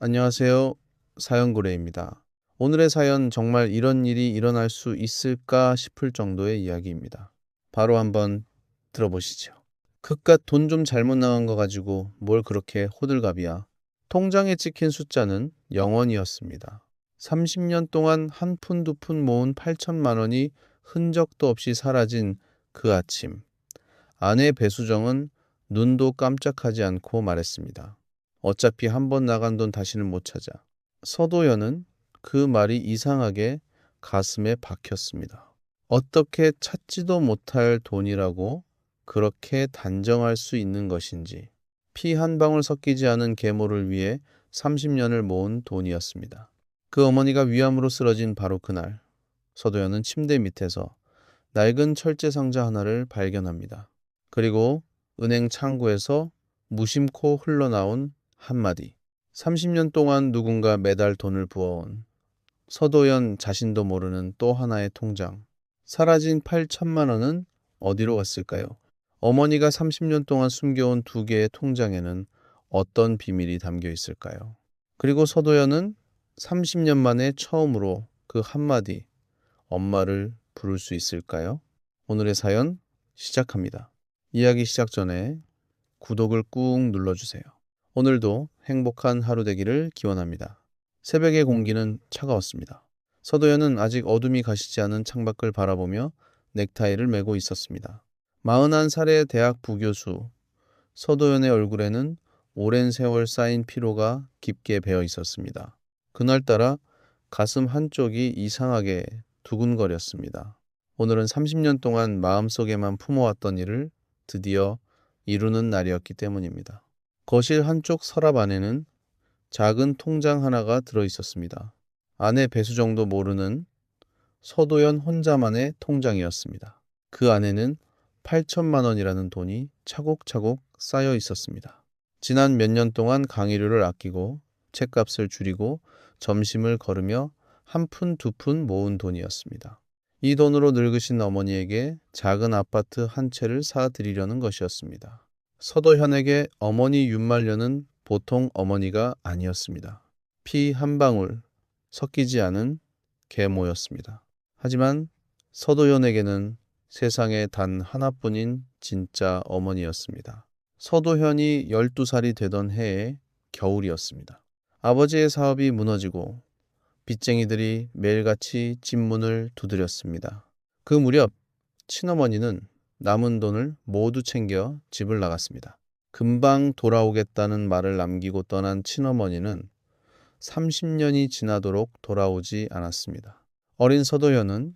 안녕하세요. 사연고래입니다. 오늘의 사연 정말 이런 일이 일어날 수 있을까 싶을 정도의 이야기입니다. 바로 한번 들어보시죠. 그깟 돈 좀 잘못 나간 거 가지고 뭘 그렇게 호들갑이야. 통장에 찍힌 숫자는 0원이었습니다. 30년 동안 한 푼 두 푼 모은 8천만 원이 흔적도 없이 사라진 그 아침. 아내 배수정은 눈도 깜짝하지 않고 말했습니다. 어차피 한 번 나간 돈 다시는 못 찾아. 서도연은 그 말이 이상하게 가슴에 박혔습니다. 어떻게 찾지도 못할 돈이라고 그렇게 단정할 수 있는 것인지. 피 한 방울 섞이지 않은 계모를 위해 30년을 모은 돈이었습니다. 그 어머니가 위암으로 쓰러진 바로 그날, 서도연은 침대 밑에서 낡은 철제 상자 하나를 발견합니다. 그리고 은행 창구에서 무심코 흘러나온 한마디. 30년 동안 누군가 매달 돈을 부어온 서도연 자신도 모르는 또 하나의 통장. 사라진 8천만 원은 어디로 갔을까요? 어머니가 30년 동안 숨겨온 두 개의 통장에는 어떤 비밀이 담겨 있을까요? 그리고 서도연은 30년 만에 처음으로 그 한마디, 엄마를 부를 수 있을까요? 오늘의 사연 시작합니다. 이야기 시작 전에 구독을 꾹 눌러주세요. 오늘도 행복한 하루 되기를 기원합니다. 새벽의 공기는 차가웠습니다. 서도연은 아직 어둠이 가시지 않은 창밖을 바라보며 넥타이를 메고 있었습니다. 41살의 대학 부교수 서도연의 얼굴에는 오랜 세월 쌓인 피로가 깊게 배어 있었습니다. 그날따라 가슴 한쪽이 이상하게 두근거렸습니다. 오늘은 30년 동안 마음속에만 품어왔던 일을 드디어 이루는 날이었기 때문입니다. 거실 한쪽 서랍 안에는 작은 통장 하나가 들어 있었습니다. 아내 배수정도 모르는 서도연 혼자만의 통장이었습니다. 그 안에는 8천만 원이라는 돈이 차곡차곡 쌓여 있었습니다. 지난 몇 년 동안 강의료를 아끼고 책값을 줄이고 점심을 거르며 한 푼 두 푼 모은 돈이었습니다. 이 돈으로 늙으신 어머니에게 작은 아파트 한 채를 사드리려는 것이었습니다. 서도현에게 어머니 윤말년은 보통 어머니가 아니었습니다. 피 한 방울 섞이지 않은 계모였습니다. 하지만 서도현에게는 세상에 단 하나뿐인 진짜 어머니였습니다. 서도현이 12살이 되던 해의 겨울이었습니다. 아버지의 사업이 무너지고 빚쟁이들이 매일같이 집문을 두드렸습니다. 그 무렵 친어머니는 남은 돈을 모두 챙겨 집을 나갔습니다. 금방 돌아오겠다는 말을 남기고 떠난 친어머니는 30년이 지나도록 돌아오지 않았습니다. 어린 서도연은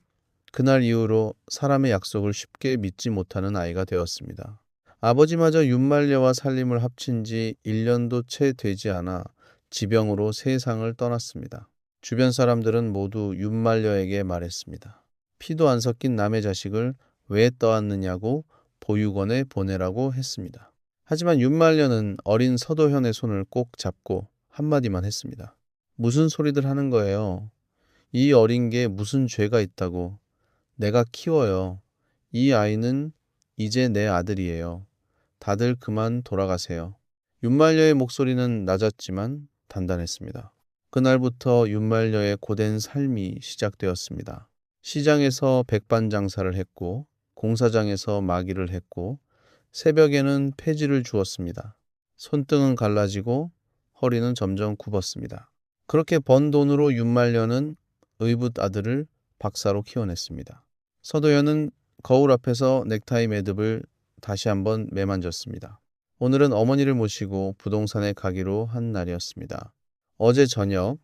그날 이후로 사람의 약속을 쉽게 믿지 못하는 아이가 되었습니다. 아버지마저 윤말녀와 살림을 합친 지 1년도 채 되지 않아 지병으로 세상을 떠났습니다. 주변 사람들은 모두 윤말녀에게 말했습니다. 피도 안 섞인 남의 자식을 왜 떠안느냐고 보육원에 보내라고 했습니다. 하지만 윤말녀는 어린 서도현의 손을 꼭 잡고 한마디만 했습니다. 무슨 소리들 하는 거예요? 이 어린 게 무슨 죄가 있다고. 내가 키워요. 이 아이는 이제 내 아들이에요. 다들 그만 돌아가세요. 윤말녀의 목소리는 낮았지만 단단했습니다. 그날부터 윤말녀의 고된 삶이 시작되었습니다. 시장에서 백반장사를 했고 공사장에서 마기를 했고 새벽에는 폐지를 주었습니다. 손등은 갈라지고 허리는 점점 굽었습니다. 그렇게 번 돈으로 윤말녀는 의붓 아들을 박사로 키워냈습니다. 서도연은 거울 앞에서 넥타이 매듭을 다시 한번 매만졌습니다. 오늘은 어머니를 모시고 부동산에 가기로 한 날이었습니다. 어제 저녁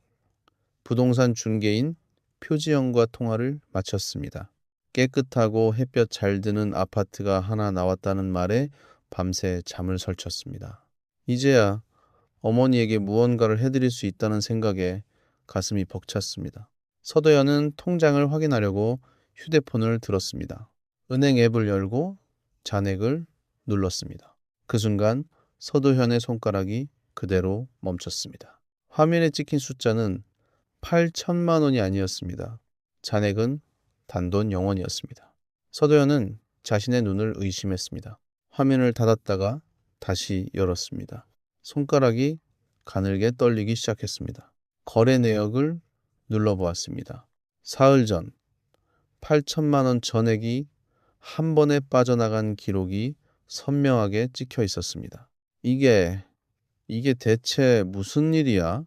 부동산 중개인 표지영과 통화를 마쳤습니다. 깨끗하고 햇볕 잘 드는 아파트가 하나 나왔다는 말에 밤새 잠을 설쳤습니다. 이제야 어머니에게 무언가를 해드릴 수 있다는 생각에 가슴이 벅찼습니다. 서도연은 통장을 확인하려고 휴대폰을 들었습니다. 은행 앱을 열고 잔액을 눌렀습니다. 그 순간 서도현의 손가락이 그대로 멈췄습니다. 화면에 찍힌 숫자는 8천만 원이 아니었습니다. 잔액은 단돈 0원이었습니다. 서도현은 자신의 눈을 의심했습니다. 화면을 닫았다가 다시 열었습니다. 손가락이 가늘게 떨리기 시작했습니다. 거래 내역을 눌러보았습니다. 사흘 전 8천만 원 전액이 한 번에 빠져나간 기록이 선명하게 찍혀 있었습니다. 이게 대체 무슨 일이야?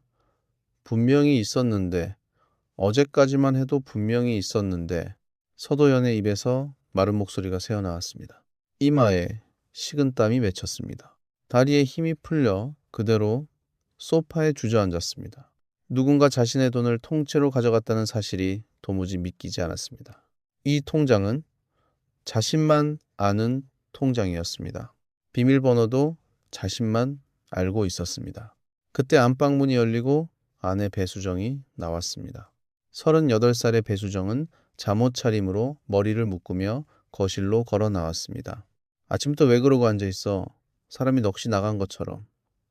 분명히 있었는데, 어제까지만 해도 분명히 있었는데, 서도연의 입에서 마른 목소리가 새어나왔습니다. 이마에 식은땀이 맺혔습니다. 다리에 힘이 풀려 그대로 소파에 주저앉았습니다. 누군가 자신의 돈을 통째로 가져갔다는 사실이 도무지 믿기지 않았습니다. 이 통장은 자신만 아는 통장이었습니다. 비밀번호도 자신만 알고 있었습니다. 그때 안방문이 열리고 아내 배수정이 나왔습니다. 38살의 배수정은 잠옷 차림으로 머리를 묶으며 거실로 걸어 나왔습니다. 아침부터 왜 그러고 앉아있어? 사람이 넋이 나간 것처럼.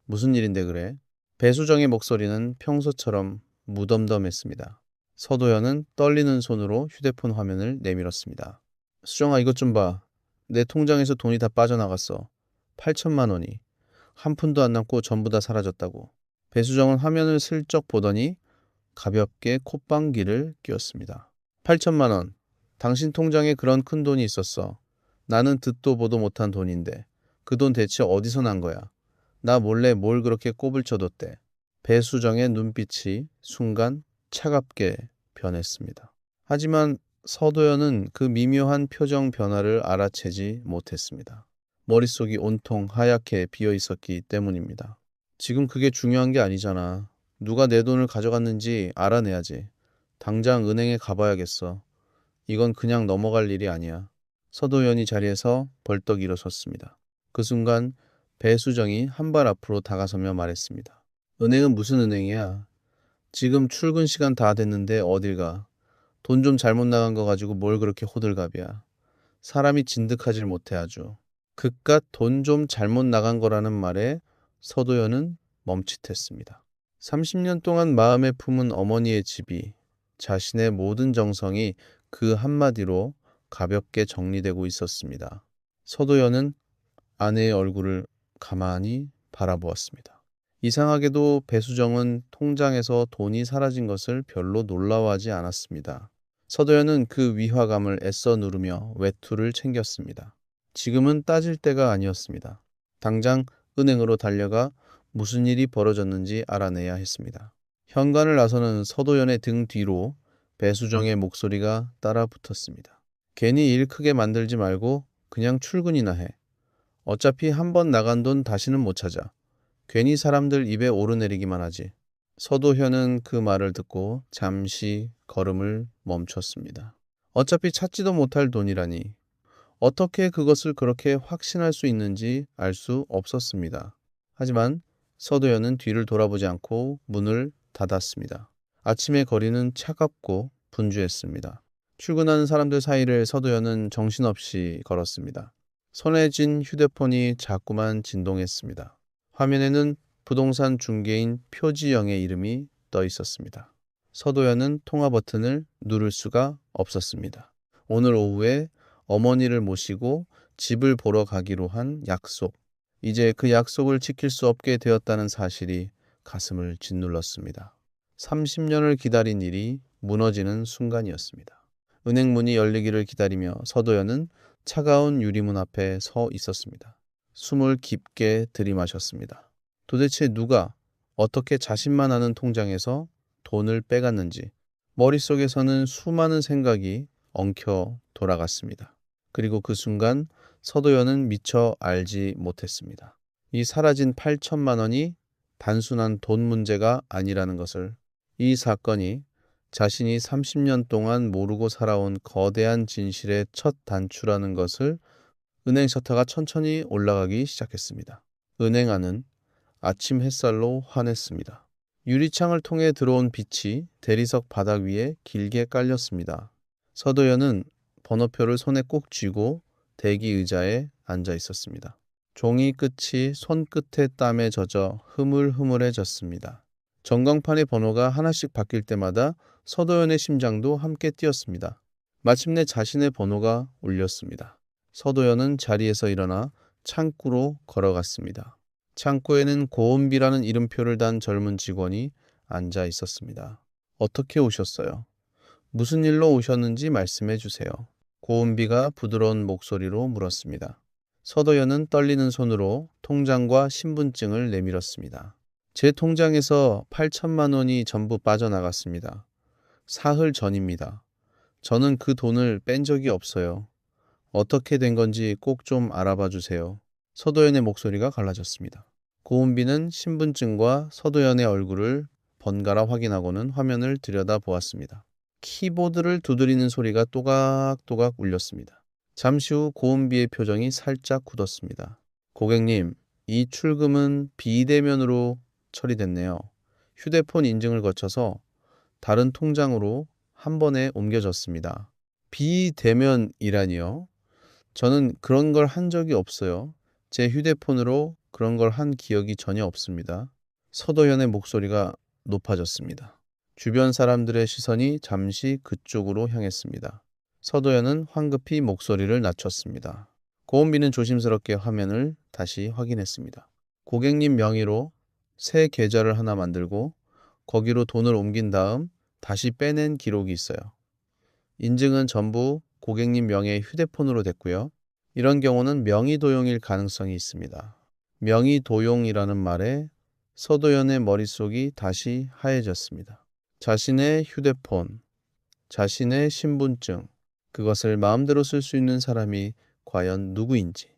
무슨 일인데 그래? 배수정의 목소리는 평소처럼 무덤덤했습니다. 서도연은 떨리는 손으로 휴대폰 화면을 내밀었습니다. 수정아, 이것 좀 봐. 내 통장에서 돈이 다 빠져나갔어. 8천만 원이. 한 푼도 안 남고 전부 다 사라졌다고. 배수정은 화면을 슬쩍 보더니 가볍게 콧방귀를 뀌었습니다. 8천만 원. 당신 통장에 그런 큰 돈이 있었어. 나는 듣도 보도 못한 돈인데 그 돈 대체 어디서 난 거야? 나 몰래 뭘 그렇게 꼽을 쳐뒀대. 배수정의 눈빛이 순간 차갑게 변했습니다. 하지만 서도연은 그 미묘한 표정 변화를 알아채지 못했습니다. 머릿속이 온통 하얗게 비어 있었기 때문입니다. 지금 그게 중요한 게 아니잖아. 누가 내 돈을 가져갔는지 알아내야지. 당장 은행에 가봐야겠어. 이건 그냥 넘어갈 일이 아니야. 서도연이 자리에서 벌떡 일어섰습니다. 그 순간 배수정이 한 발 앞으로 다가서며 말했습니다. 은행은 무슨 은행이야? 지금 출근 시간 다 됐는데 어딜 가? 돈 좀 잘못 나간 거 가지고 뭘 그렇게 호들갑이야. 사람이 진득하질 못해 아주. 그깟 돈 좀 잘못 나간 거라는 말에 서도연은 멈칫했습니다. 30년 동안 마음에 품은 어머니의 집이, 자신의 모든 정성이 그 한마디로 가볍게 정리되고 있었습니다. 서도연은 아내의 얼굴을 가만히 바라보았습니다. 이상하게도 배수정은 통장에서 돈이 사라진 것을 별로 놀라워하지 않았습니다. 서도연은 그 위화감을 애써 누르며 외투를 챙겼습니다. 지금은 따질 때가 아니었습니다. 당장 은행으로 달려가 무슨 일이 벌어졌는지 알아내야 했습니다. 현관을 나서는 서도연의 등 뒤로 배수정의 목소리가 따라 붙었습니다. 괜히 일 크게 만들지 말고 그냥 출근이나 해. 어차피 한 번 나간 돈 다시는 못 찾아. 괜히 사람들 입에 오르내리기만 하지. 서도현은 그 말을 듣고 잠시 걸음을 멈췄습니다. 어차피 찾지도 못할 돈이라니. 어떻게 그것을 그렇게 확신할 수 있는지 알 수 없었습니다. 하지만 서도현은 뒤를 돌아보지 않고 문을 닫았습니다. 아침의 거리는 차갑고 분주했습니다. 출근하는 사람들 사이를 서도현은 정신없이 걸었습니다. 손에 쥔 휴대폰이 자꾸만 진동했습니다. 화면에는 부동산 중개인 표지영의 이름이 떠 있었습니다. 서도연은 통화 버튼을 누를 수가 없었습니다. 오늘 오후에 어머니를 모시고 집을 보러 가기로 한 약속. 이제 그 약속을 지킬 수 없게 되었다는 사실이 가슴을 짓눌렀습니다. 30년을 기다린 일이 무너지는 순간이었습니다. 은행 문이 열리기를 기다리며 서도연은 차가운 유리문 앞에 서 있었습니다. 숨을 깊게 들이마셨습니다. 도대체 누가 어떻게 자신만 아는 통장에서 돈을 빼갔는지 머릿속에서는 수많은 생각이 엉켜 돌아갔습니다. 그리고 그 순간 서도연은 미처 알지 못했습니다. 이 사라진 8천만 원이 단순한 돈 문제가 아니라는 것을, 이 사건이 자신이 30년 동안 모르고 살아온 거대한 진실의 첫 단추라는 것을. 은행 셔터가 천천히 올라가기 시작했습니다. 은행 안은 아침 햇살로 환했습니다. 유리창을 통해 들어온 빛이 대리석 바닥 위에 길게 깔렸습니다. 서도연은 번호표를 손에 꼭 쥐고 대기 의자에 앉아 있었습니다. 종이 끝이 손끝에 땀에 젖어 흐물흐물해졌습니다. 전광판의 번호가 하나씩 바뀔 때마다 서도연의 심장도 함께 뛰었습니다. 마침내 자신의 번호가 울렸습니다. 서도연은 자리에서 일어나 창구로 걸어갔습니다. 창고에는 고은비라는 이름표를 단 젊은 직원이 앉아 있었습니다. 어떻게 오셨어요? 무슨 일로 오셨는지 말씀해 주세요. 고은비가 부드러운 목소리로 물었습니다. 서도연은 떨리는 손으로 통장과 신분증을 내밀었습니다. 제 통장에서 8천만 원이 전부 빠져나갔습니다. 사흘 전입니다. 저는 그 돈을 뺀 적이 없어요. 어떻게 된 건지 꼭 좀 알아봐 주세요. 서도연의 목소리가 갈라졌습니다. 고은비는 신분증과 서도연의 얼굴을 번갈아 확인하고는 화면을 들여다보았습니다. 키보드를 두드리는 소리가 또각또각 울렸습니다. 잠시 후 고은비의 표정이 살짝 굳었습니다. 고객님, 이 출금은 비대면으로 처리됐네요. 휴대폰 인증을 거쳐서 다른 통장으로 한 번에 옮겨졌습니다. 비대면이라니요? 저는 그런 걸 한 적이 없어요. 제 휴대폰으로 그런 걸 한 기억이 전혀 없습니다. 서도연의 목소리가 높아졌습니다. 주변 사람들의 시선이 잠시 그쪽으로 향했습니다. 서도연은 황급히 목소리를 낮췄습니다. 고은비는 조심스럽게 화면을 다시 확인했습니다. 고객님 명의로 새 계좌를 하나 만들고 거기로 돈을 옮긴 다음 다시 빼낸 기록이 있어요. 인증은 전부 고객님 명의의 휴대폰으로 됐고요. 이런 경우는 명의 도용일 가능성이 있습니다. 명의 도용이라는 말에 서도연의 머릿속이 다시 하얘졌습니다. 자신의 휴대폰, 자신의 신분증, 그것을 마음대로 쓸 수 있는 사람이 과연 누구인지.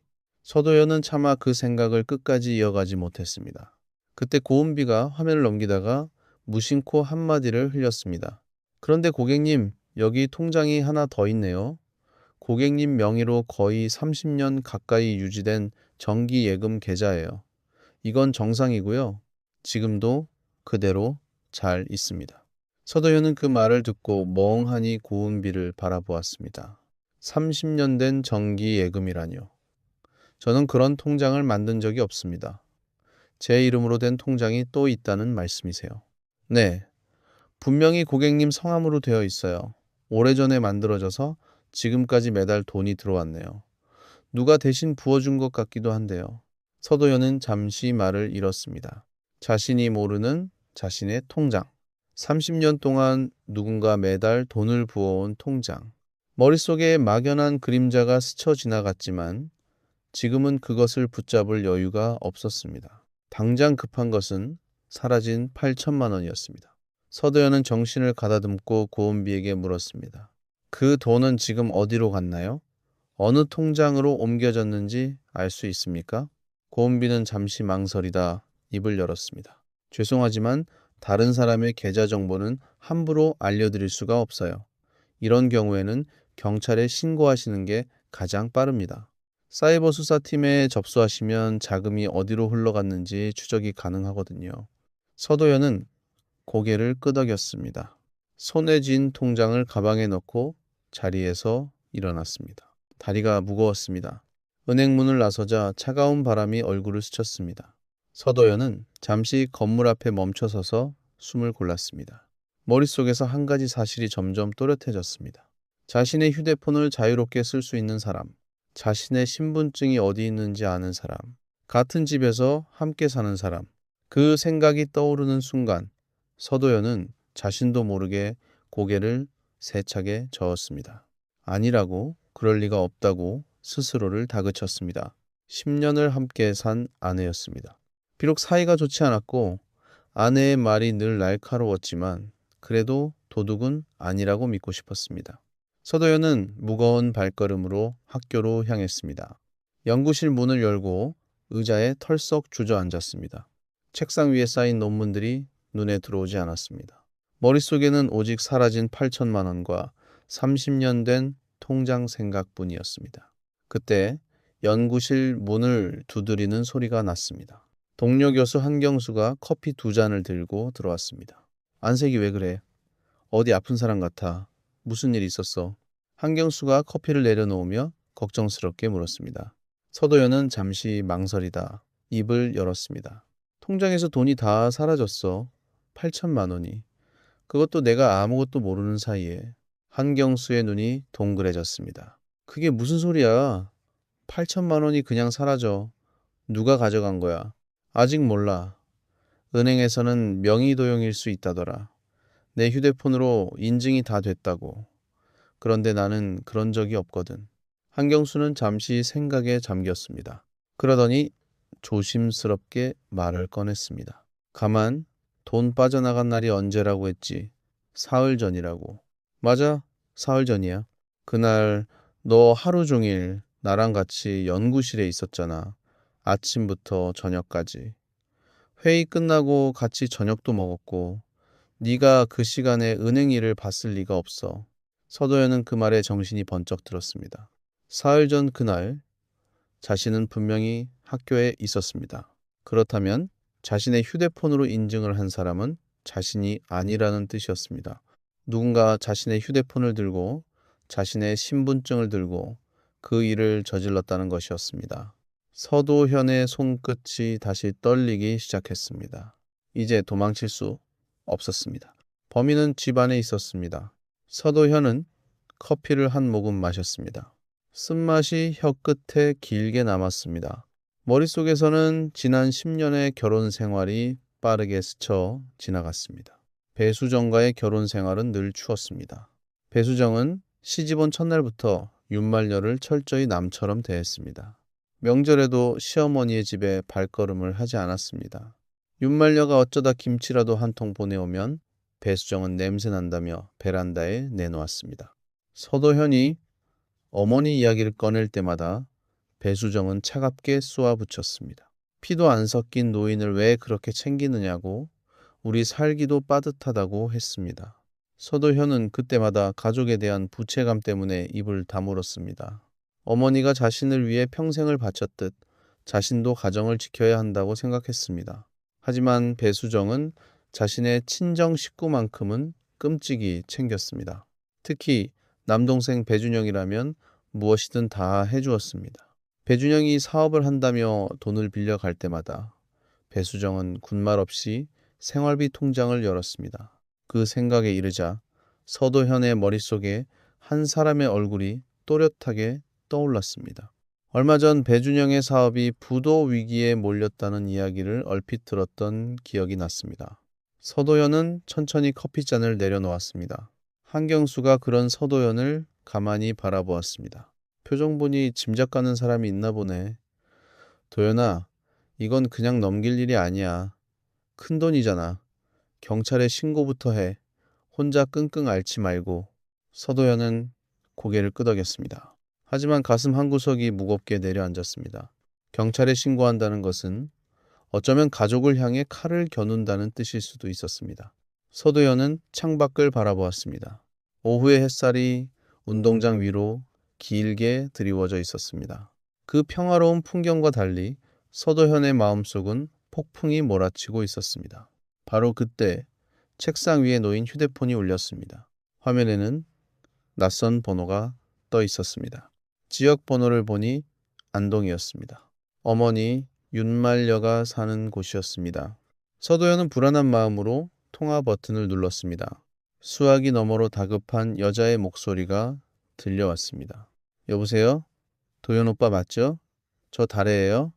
서도연은 차마 그 생각을 끝까지 이어가지 못했습니다. 그때 고은비가 화면을 넘기다가 무심코 한마디를 흘렸습니다. 그런데 고객님, 여기 통장이 하나 더 있네요. 고객님 명의로 거의 30년 가까이 유지된 정기예금 계좌예요. 이건 정상이고요. 지금도 그대로 잘 있습니다. 서도현은 그 말을 듣고 멍하니 고은비를 바라보았습니다. 30년 된 정기예금이라뇨. 저는 그런 통장을 만든 적이 없습니다. 제 이름으로 된 통장이 또 있다는 말씀이세요. 네, 분명히 고객님 성함으로 되어 있어요. 오래전에 만들어져서 지금까지 매달 돈이 들어왔네요. 누가 대신 부어준 것 같기도 한데요. 서도연은 잠시 말을 잃었습니다. 자신이 모르는 자신의 통장. 30년 동안 누군가 매달 돈을 부어온 통장. 머릿속에 막연한 그림자가 스쳐 지나갔지만 지금은 그것을 붙잡을 여유가 없었습니다. 당장 급한 것은 사라진 8천만 원이었습니다. 서도연은 정신을 가다듬고 고은비에게 물었습니다. 그 돈은 지금 어디로 갔나요? 어느 통장으로 옮겨졌는지 알 수 있습니까? 고은비는 잠시 망설이다 입을 열었습니다. 죄송하지만 다른 사람의 계좌 정보는 함부로 알려드릴 수가 없어요. 이런 경우에는 경찰에 신고하시는 게 가장 빠릅니다. 사이버 수사팀에 접수하시면 자금이 어디로 흘러갔는지 추적이 가능하거든요. 서도연은 고개를 끄덕였습니다. 손에 쥔 통장을 가방에 넣고 자리에서 일어났습니다. 다리가 무거웠습니다. 은행문을 나서자 차가운 바람이 얼굴을 스쳤습니다. 서도연은 잠시 건물 앞에 멈춰서서 숨을 골랐습니다. 머릿속에서 한 가지 사실이 점점 또렷해졌습니다. 자신의 휴대폰을 자유롭게 쓸 수 있는 사람, 자신의 신분증이 어디 있는지 아는 사람, 같은 집에서 함께 사는 사람, 그 생각이 떠오르는 순간 서도연은 자신도 모르게 고개를 세차게 저었습니다. 아니라고, 그럴 리가 없다고 스스로를 다그쳤습니다. 10년을 함께 산 아내였습니다. 비록 사이가 좋지 않았고 아내의 말이 늘 날카로웠지만 그래도 도둑은 아니라고 믿고 싶었습니다. 서도연은 무거운 발걸음으로 학교로 향했습니다. 연구실 문을 열고 의자에 털썩 주저앉았습니다. 책상 위에 쌓인 논문들이 눈에 들어오지 않았습니다. 머릿속에는 오직 사라진 8천만 원과 30년 된 통장 생각뿐이었습니다. 그때 연구실 문을 두드리는 소리가 났습니다. 동료 교수 한경수가 커피 2잔을 들고 들어왔습니다. 안색이 왜 그래? 어디 아픈 사람 같아. 무슨 일 있었어? 한경수가 커피를 내려놓으며 걱정스럽게 물었습니다. 서도연은 잠시 망설이다 입을 열었습니다. 통장에서 돈이 다 사라졌어. 8천만 원이. 그것도 내가 아무것도 모르는 사이에. 한경수의 눈이 동그래졌습니다. 그게 무슨 소리야? 8천만 원이 그냥 사라져. 누가 가져간 거야? 아직 몰라. 은행에서는 명의도용일 수 있다더라. 내 휴대폰으로 인증이 다 됐다고. 그런데 나는 그런 적이 없거든. 한경수는 잠시 생각에 잠겼습니다. 그러더니 조심스럽게 말을 꺼냈습니다. 가만, 돈 빠져나간 날이 언제라고 했지? 사흘 전이라고. 맞아, 사흘 전이야. 그날 너 하루 종일 나랑 같이 연구실에 있었잖아. 아침부터 저녁까지. 회의 끝나고 같이 저녁도 먹었고 네가 그 시간에 은행 일을 봤을 리가 없어. 서도연은 그 말에 정신이 번쩍 들었습니다. 사흘 전 그날 자신은 분명히 학교에 있었습니다. 그렇다면 자신의 휴대폰으로 인증을 한 사람은 자신이 아니라는 뜻이었습니다. 누군가 자신의 휴대폰을 들고 자신의 신분증을 들고 그 일을 저질렀다는 것이었습니다. 서도현의 손끝이 다시 떨리기 시작했습니다. 이제 도망칠 수 없었습니다. 범인은 집 안에 있었습니다. 서도현은 커피를 한 모금 마셨습니다. 쓴맛이 혀끝에 길게 남았습니다. 머릿속에서는 지난 10년의 결혼 생활이 빠르게 스쳐 지나갔습니다. 배수정과의 결혼 생활은 늘 추웠습니다. 배수정은 시집온 첫날부터 윤말녀를 철저히 남처럼 대했습니다. 명절에도 시어머니의 집에 발걸음을 하지 않았습니다. 윤말녀가 어쩌다 김치라도 한 통 보내오면 배수정은 냄새난다며 베란다에 내놓았습니다. 서도현이 어머니 이야기를 꺼낼 때마다 배수정은 차갑게 쏘아붙였습니다. 피도 안 섞인 노인을 왜 그렇게 챙기느냐고, 우리 살기도 빠듯하다고 했습니다. 서도현은 그때마다 가족에 대한 부채감 때문에 입을 다물었습니다. 어머니가 자신을 위해 평생을 바쳤듯 자신도 가정을 지켜야 한다고 생각했습니다. 하지만 배수정은 자신의 친정 식구만큼은 끔찍이 챙겼습니다. 특히 남동생 배준영이라면 무엇이든 다 해주었습니다. 배준영이 사업을 한다며 돈을 빌려갈 때마다 배수정은 군말 없이 생활비 통장을 열었습니다. 그 생각에 이르자 서도현의 머릿속에 한 사람의 얼굴이 또렷하게 떠올랐습니다. 얼마 전 배준영의 사업이 부도 위기에 몰렸다는 이야기를 얼핏 들었던 기억이 났습니다. 서도현은 천천히 커피잔을 내려놓았습니다. 한경수가 그런 서도현을 가만히 바라보았습니다. 표정 보니 짐작 가는 사람이 있나 보네. 도연아, 이건 그냥 넘길 일이 아니야. 큰 돈이잖아. 경찰에 신고부터 해. 혼자 끙끙 앓지 말고. 서도현은 고개를 끄덕였습니다. 하지만 가슴 한구석이 무겁게 내려앉았습니다. 경찰에 신고한다는 것은 어쩌면 가족을 향해 칼을 겨눈다는 뜻일 수도 있었습니다. 서도현은 창밖을 바라보았습니다. 오후의 햇살이 운동장 위로 길게 드리워져 있었습니다. 그 평화로운 풍경과 달리 서도현의 마음속은 폭풍이 몰아치고 있었습니다. 바로 그때 책상 위에 놓인 휴대폰이 울렸습니다. 화면에는 낯선 번호가 떠 있었습니다. 지역 번호를 보니 안동이었습니다. 어머니 윤말녀가 사는 곳이었습니다. 서도현은 불안한 마음으로 통화 버튼을 눌렀습니다. 수화기 너머로 다급한 여자의 목소리가 들려왔습니다. 여보세요? 도현 오빠 맞죠? 저 다래예요.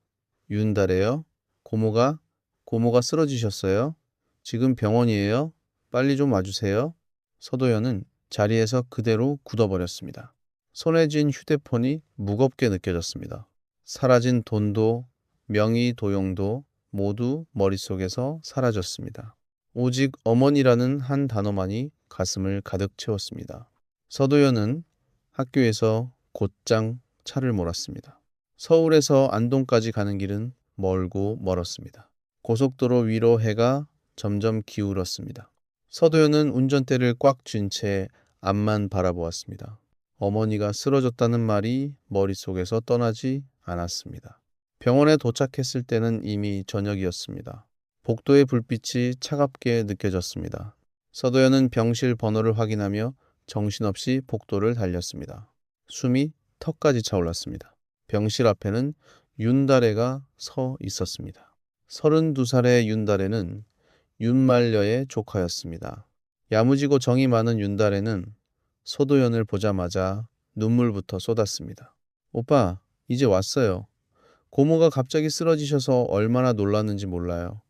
윤다래요. 고모가 쓰러지셨어요. 지금 병원이에요. 빨리 좀 와주세요. 서도현은 자리에서 그대로 굳어버렸습니다. 손에 쥔 휴대폰이 무겁게 느껴졌습니다. 사라진 돈도 명의 도용도 모두 머릿속에서 사라졌습니다. 오직 어머니라는 한 단어만이 가슴을 가득 채웠습니다. 서도현은 학교에서 곧장 차를 몰았습니다. 서울에서 안동까지 가는 길은 멀고 멀었습니다. 고속도로 위로 해가 점점 기울었습니다. 서도현은 운전대를 꽉 쥔 채 앞만 바라보았습니다. 어머니가 쓰러졌다는 말이 머릿속에서 떠나지 않았습니다. 병원에 도착했을 때는 이미 저녁이었습니다. 복도의 불빛이 차갑게 느껴졌습니다. 서도현은 병실 번호를 확인하며 정신없이 복도를 달렸습니다. 숨이 턱까지 차올랐습니다. 병실 앞에는 윤다래가 서 있었습니다. 32살의 윤다래는 윤말녀의 조카였습니다. 야무지고 정이 많은 윤다래는 서도현을 보자마자 눈물부터 쏟았습니다. 오빠, 이제 왔어요. 고모가 갑자기 쓰러지셔서 얼마나 놀랐는지 몰라요.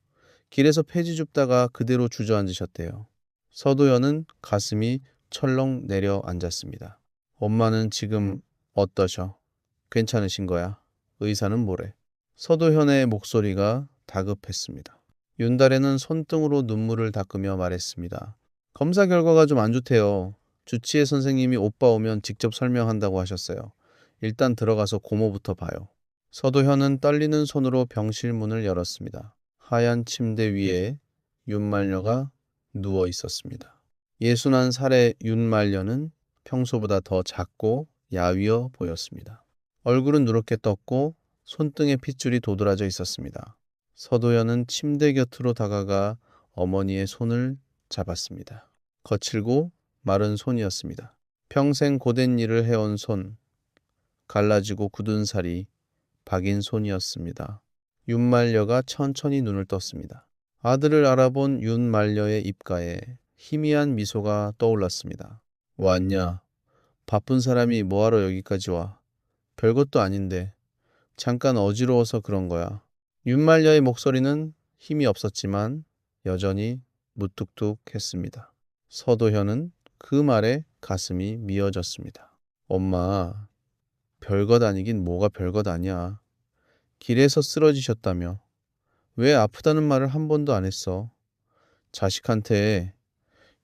길에서 폐지 줍다가 그대로 주저앉으셨대요. 서도현은 가슴이 철렁 내려앉았습니다. 엄마는 지금 어떠셔? 괜찮으신 거야? 의사는 뭐래? 서도현의 목소리가 다급했습니다. 윤달에는 손등으로 눈물을 닦으며 말했습니다. 검사 결과가 좀 안 좋대요. 주치의 선생님이 오빠 오면 직접 설명한다고 하셨어요. 일단 들어가서 고모부터 봐요. 서도현은 떨리는 손으로 병실 문을 열었습니다. 하얀 침대 위에 윤말녀가 누워 있었습니다. 61살의 윤말녀는 평소보다 더 작고 야위어 보였습니다. 얼굴은 누렇게 떴고 손등에 핏줄이 도드라져 있었습니다. 서도현은 침대 곁으로 다가가 어머니의 손을 잡았습니다. 거칠고 마른 손이었습니다. 평생 고된 일을 해온 손, 갈라지고 굳은 살이 박인 손이었습니다. 윤말녀가 천천히 눈을 떴습니다. 아들을 알아본 윤말녀의 입가에 희미한 미소가 떠올랐습니다. 왔냐? 바쁜 사람이 뭐하러 여기까지 와? 별것도 아닌데 잠깐 어지러워서 그런 거야. 윤말녀의 목소리는 힘이 없었지만 여전히 무뚝뚝했습니다. 서도현은 그 말에 가슴이 미어졌습니다. 엄마, 별것 아니긴 뭐가 별것 아니야. 길에서 쓰러지셨다며. 왜 아프다는 말을 한 번도 안 했어? 자식한테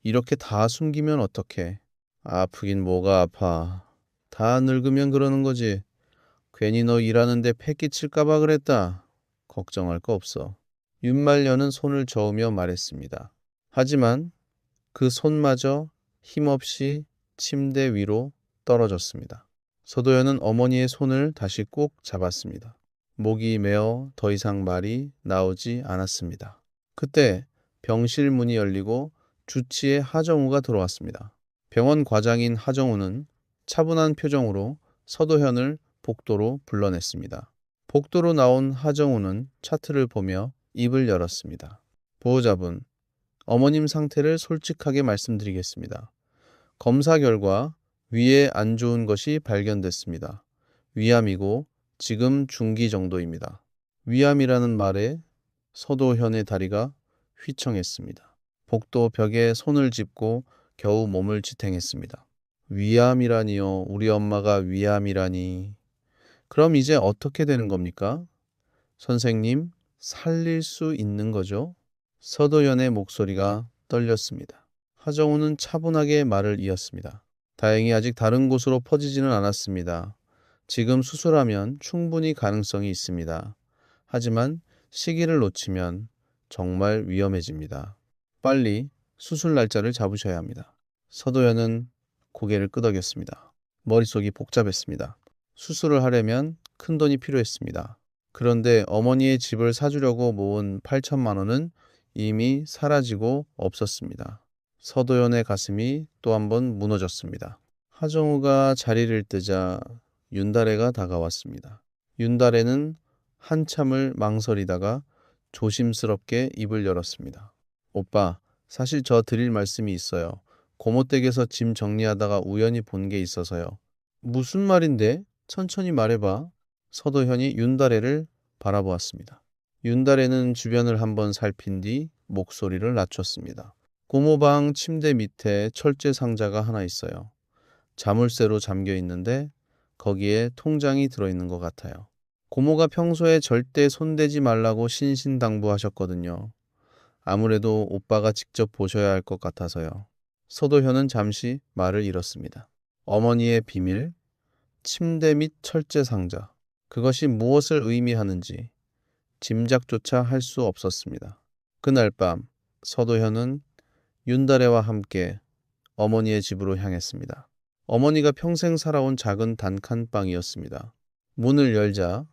이렇게 다 숨기면 어떡해? 아프긴 뭐가 아파. 다 늙으면 그러는 거지. 괜히 너 일하는데 패 끼칠까봐 그랬다. 걱정할 거 없어. 윤말녀는 손을 저으며 말했습니다. 하지만 그 손마저 힘없이 침대 위로 떨어졌습니다. 서도현은 어머니의 손을 다시 꼭 잡았습니다. 목이 메어 더 이상 말이 나오지 않았습니다. 그때 병실 문이 열리고 주치의 하정우가 들어왔습니다. 병원 과장인 하정우는 차분한 표정으로 서도현을 복도로 불러냈습니다. 복도로 나온 하정우는 차트를 보며 입을 열었습니다. 보호자분, 어머님 상태를 솔직하게 말씀드리겠습니다. 검사 결과 위에 안 좋은 것이 발견됐습니다. 위암이고 지금 중기 정도입니다. 위암이라는 말에 서도현의 다리가 휘청했습니다. 복도 벽에 손을 짚고 겨우 몸을 지탱했습니다. 위암이라니요. 우리 엄마가 위암이라니. 그럼 이제 어떻게 되는 겁니까? 선생님, 살릴 수 있는 거죠? 서도현의 목소리가 떨렸습니다. 하정우는 차분하게 말을 이었습니다. 다행히 아직 다른 곳으로 퍼지지는 않았습니다. 지금 수술하면 충분히 가능성이 있습니다. 하지만 시기를 놓치면 정말 위험해집니다. 빨리 수술 날짜를 잡으셔야 합니다. 서도현은 고개를 끄덕였습니다. 머릿속이 복잡했습니다. 수술을 하려면 큰 돈이 필요했습니다. 그런데 어머니의 집을 사주려고 모은 8천만 원은 이미 사라지고 없었습니다. 서도현의 가슴이 또 한 번 무너졌습니다. 하정우가 자리를 뜨자 윤달애가 다가왔습니다. 윤달애는 한참을 망설이다가 조심스럽게 입을 열었습니다. 오빠, 사실 저 드릴 말씀이 있어요. 고모댁에서 짐 정리하다가 우연히 본 게 있어서요. 무슨 말인데? 천천히 말해봐. 서도현이 윤달애를 바라보았습니다. 윤달애는 주변을 한번 살핀 뒤 목소리를 낮췄습니다. 고모방 침대 밑에 철제 상자가 하나 있어요. 자물쇠로 잠겨 있는데 거기에 통장이 들어있는 것 같아요. 고모가 평소에 절대 손대지 말라고 신신당부하셨거든요. 아무래도 오빠가 직접 보셔야 할 것 같아서요. 서도현은 잠시 말을 잃었습니다. 어머니의 비밀, 침대 및 철제 상자, 그것이 무엇을 의미하는지 짐작조차 할 수 없었습니다. 그날 밤 서도현은 윤달애와 함께 어머니의 집으로 향했습니다. 어머니가 평생 살아온 작은 단칸방이었습니다. 문을 열자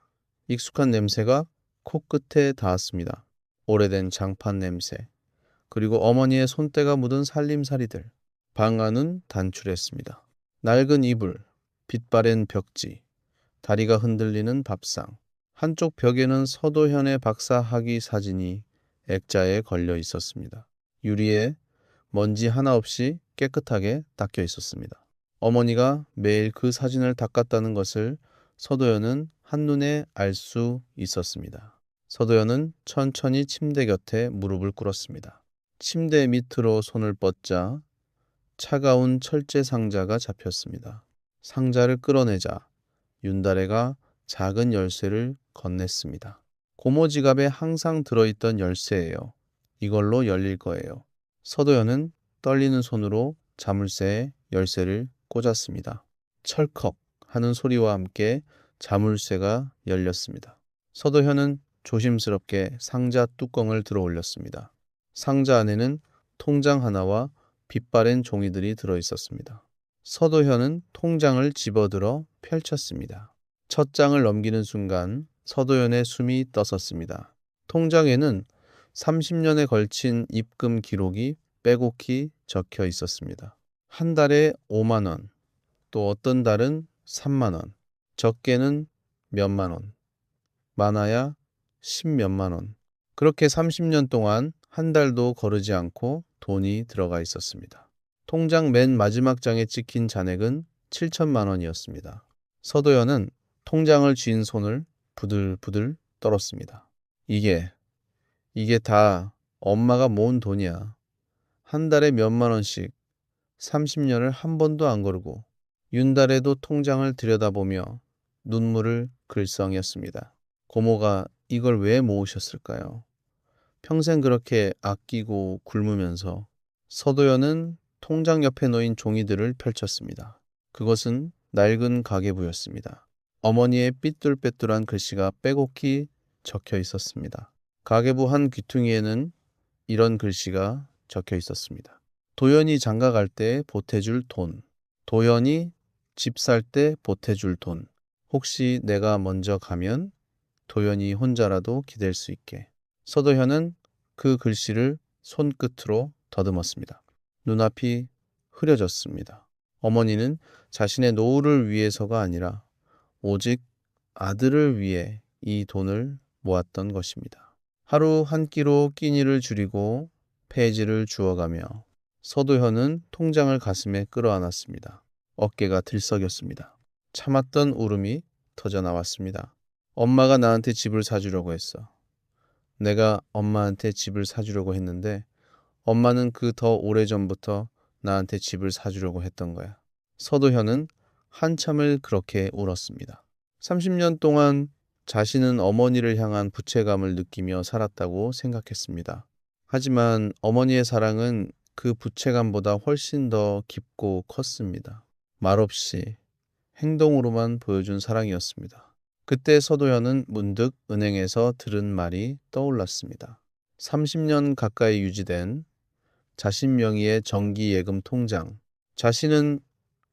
익숙한 냄새가 코끝에 닿았습니다. 오래된 장판 냄새, 그리고 어머니의 손때가 묻은 살림살이들. 방 안은 단출했습니다. 낡은 이불, 빛바랜 벽지, 다리가 흔들리는 밥상. 한쪽 벽에는 서도현의 박사 학위 사진이 액자에 걸려 있었습니다. 유리에 먼지 하나 없이 깨끗하게 닦여 있었습니다. 어머니가 매일 그 사진을 닦았다는 것을 서도현은 한눈에 알 수 있었습니다. 서도현은 천천히 침대 곁에 무릎을 꿇었습니다. 침대 밑으로 손을 뻗자 차가운 철제 상자가 잡혔습니다. 상자를 끌어내자 윤다래가 작은 열쇠를 건넸습니다. 고모 지갑에 항상 들어있던 열쇠예요. 이걸로 열릴 거예요. 서도현은 떨리는 손으로 자물쇠에 열쇠를 꽂았습니다. 철컥 하는 소리와 함께 자물쇠가 열렸습니다. 서도현은 조심스럽게 상자 뚜껑을 들어 올렸습니다. 상자 안에는 통장 하나와 빛바랜 종이들이 들어 있었습니다. 서도현은 통장을 집어들어 펼쳤습니다. 첫 장을 넘기는 순간 서도현의 숨이 떠섰습니다. 통장에는 30년에 걸친 입금 기록이 빼곡히 적혀 있었습니다. 한 달에 5만 원, 또 어떤 달은 3만 원, 적게는 몇만 원, 많아야 10몇만 원. 그렇게 30년 동안 한 달도 거르지 않고 돈이 들어가 있었습니다. 통장 맨 마지막 장에 찍힌 잔액은 7천만 원이었습니다. 서도현은 통장을 쥔 손을 부들부들 떨었습니다. 이게 다 엄마가 모은 돈이야. 한 달에 몇만 원씩 30년을 한 번도 안 거르고 윤달에도 통장을 들여다보며 눈물을 글썽였습니다. 고모가 이걸 왜 모으셨을까요? 평생 그렇게 아끼고 굶으면서. 서도현은 통장 옆에 놓인 종이들을 펼쳤습니다. 그것은 낡은 가계부였습니다. 어머니의 삐뚤빼뚤한 글씨가 빼곡히 적혀 있었습니다. 가계부 한 귀퉁이에는 이런 글씨가 적혀 있었습니다. 도연이 장가 갈 때 보태줄 돈. 도연이 집 살 때 보태줄 돈. 혹시 내가 먼저 가면 도연이 혼자라도 기댈 수 있게. 서도현은 그 글씨를 손끝으로 더듬었습니다. 눈앞이 흐려졌습니다. 어머니는 자신의 노후를 위해서가 아니라 오직 아들을 위해 이 돈을 모았던 것입니다. 하루 한 끼로 끼니를 줄이고 폐지를 주워가며 서도현은 통장을 가슴에 끌어안았습니다. 어깨가 들썩였습니다. 참았던 울음이 터져 나왔습니다. 엄마가 나한테 집을 사주려고 했어. 내가 엄마한테 집을 사주려고 했는데 엄마는 그 더 오래전부터 나한테 집을 사주려고 했던 거야. 서도현은 한참을 그렇게 울었습니다. 30년 동안 자신은 어머니를 향한 부채감을 느끼며 살았다고 생각했습니다. 하지만 어머니의 사랑은 그 부채감보다 훨씬 더 깊고 컸습니다. 말없이 행동으로만 보여준 사랑이었습니다. 그때 서도현은 문득 은행에서 들은 말이 떠올랐습니다. 30년 가까이 유지된 자신 명의의 정기예금 통장. 자신은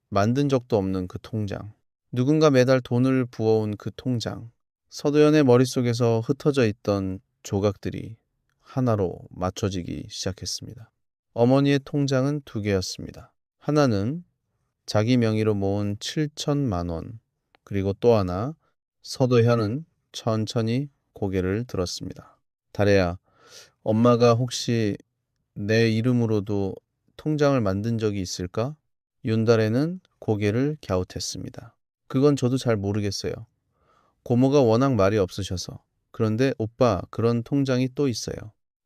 만든 적도 없는 그 통장. 누군가 매달 돈을 부어온 그 통장. 서도현의 머릿속에서 흩어져 있던 조각들이 하나로 맞춰지기 시작했습니다. 어머니의 통장은 두 개였습니다. 하나는 자기 명의로 모은 7천만 원, 그리고 또 하나. 서도현은 천천히 고개를 들었습니다. 다래야, 엄마가 혹시 내 이름으로도 통장을 만든 적이 있을까? 윤달에는 고개를 갸웃했습니다. 그건 저도 잘 모르겠어요. 고모가 워낙 말이 없으셔서. 그런데 오빠, 그런 통장이 또 있어요.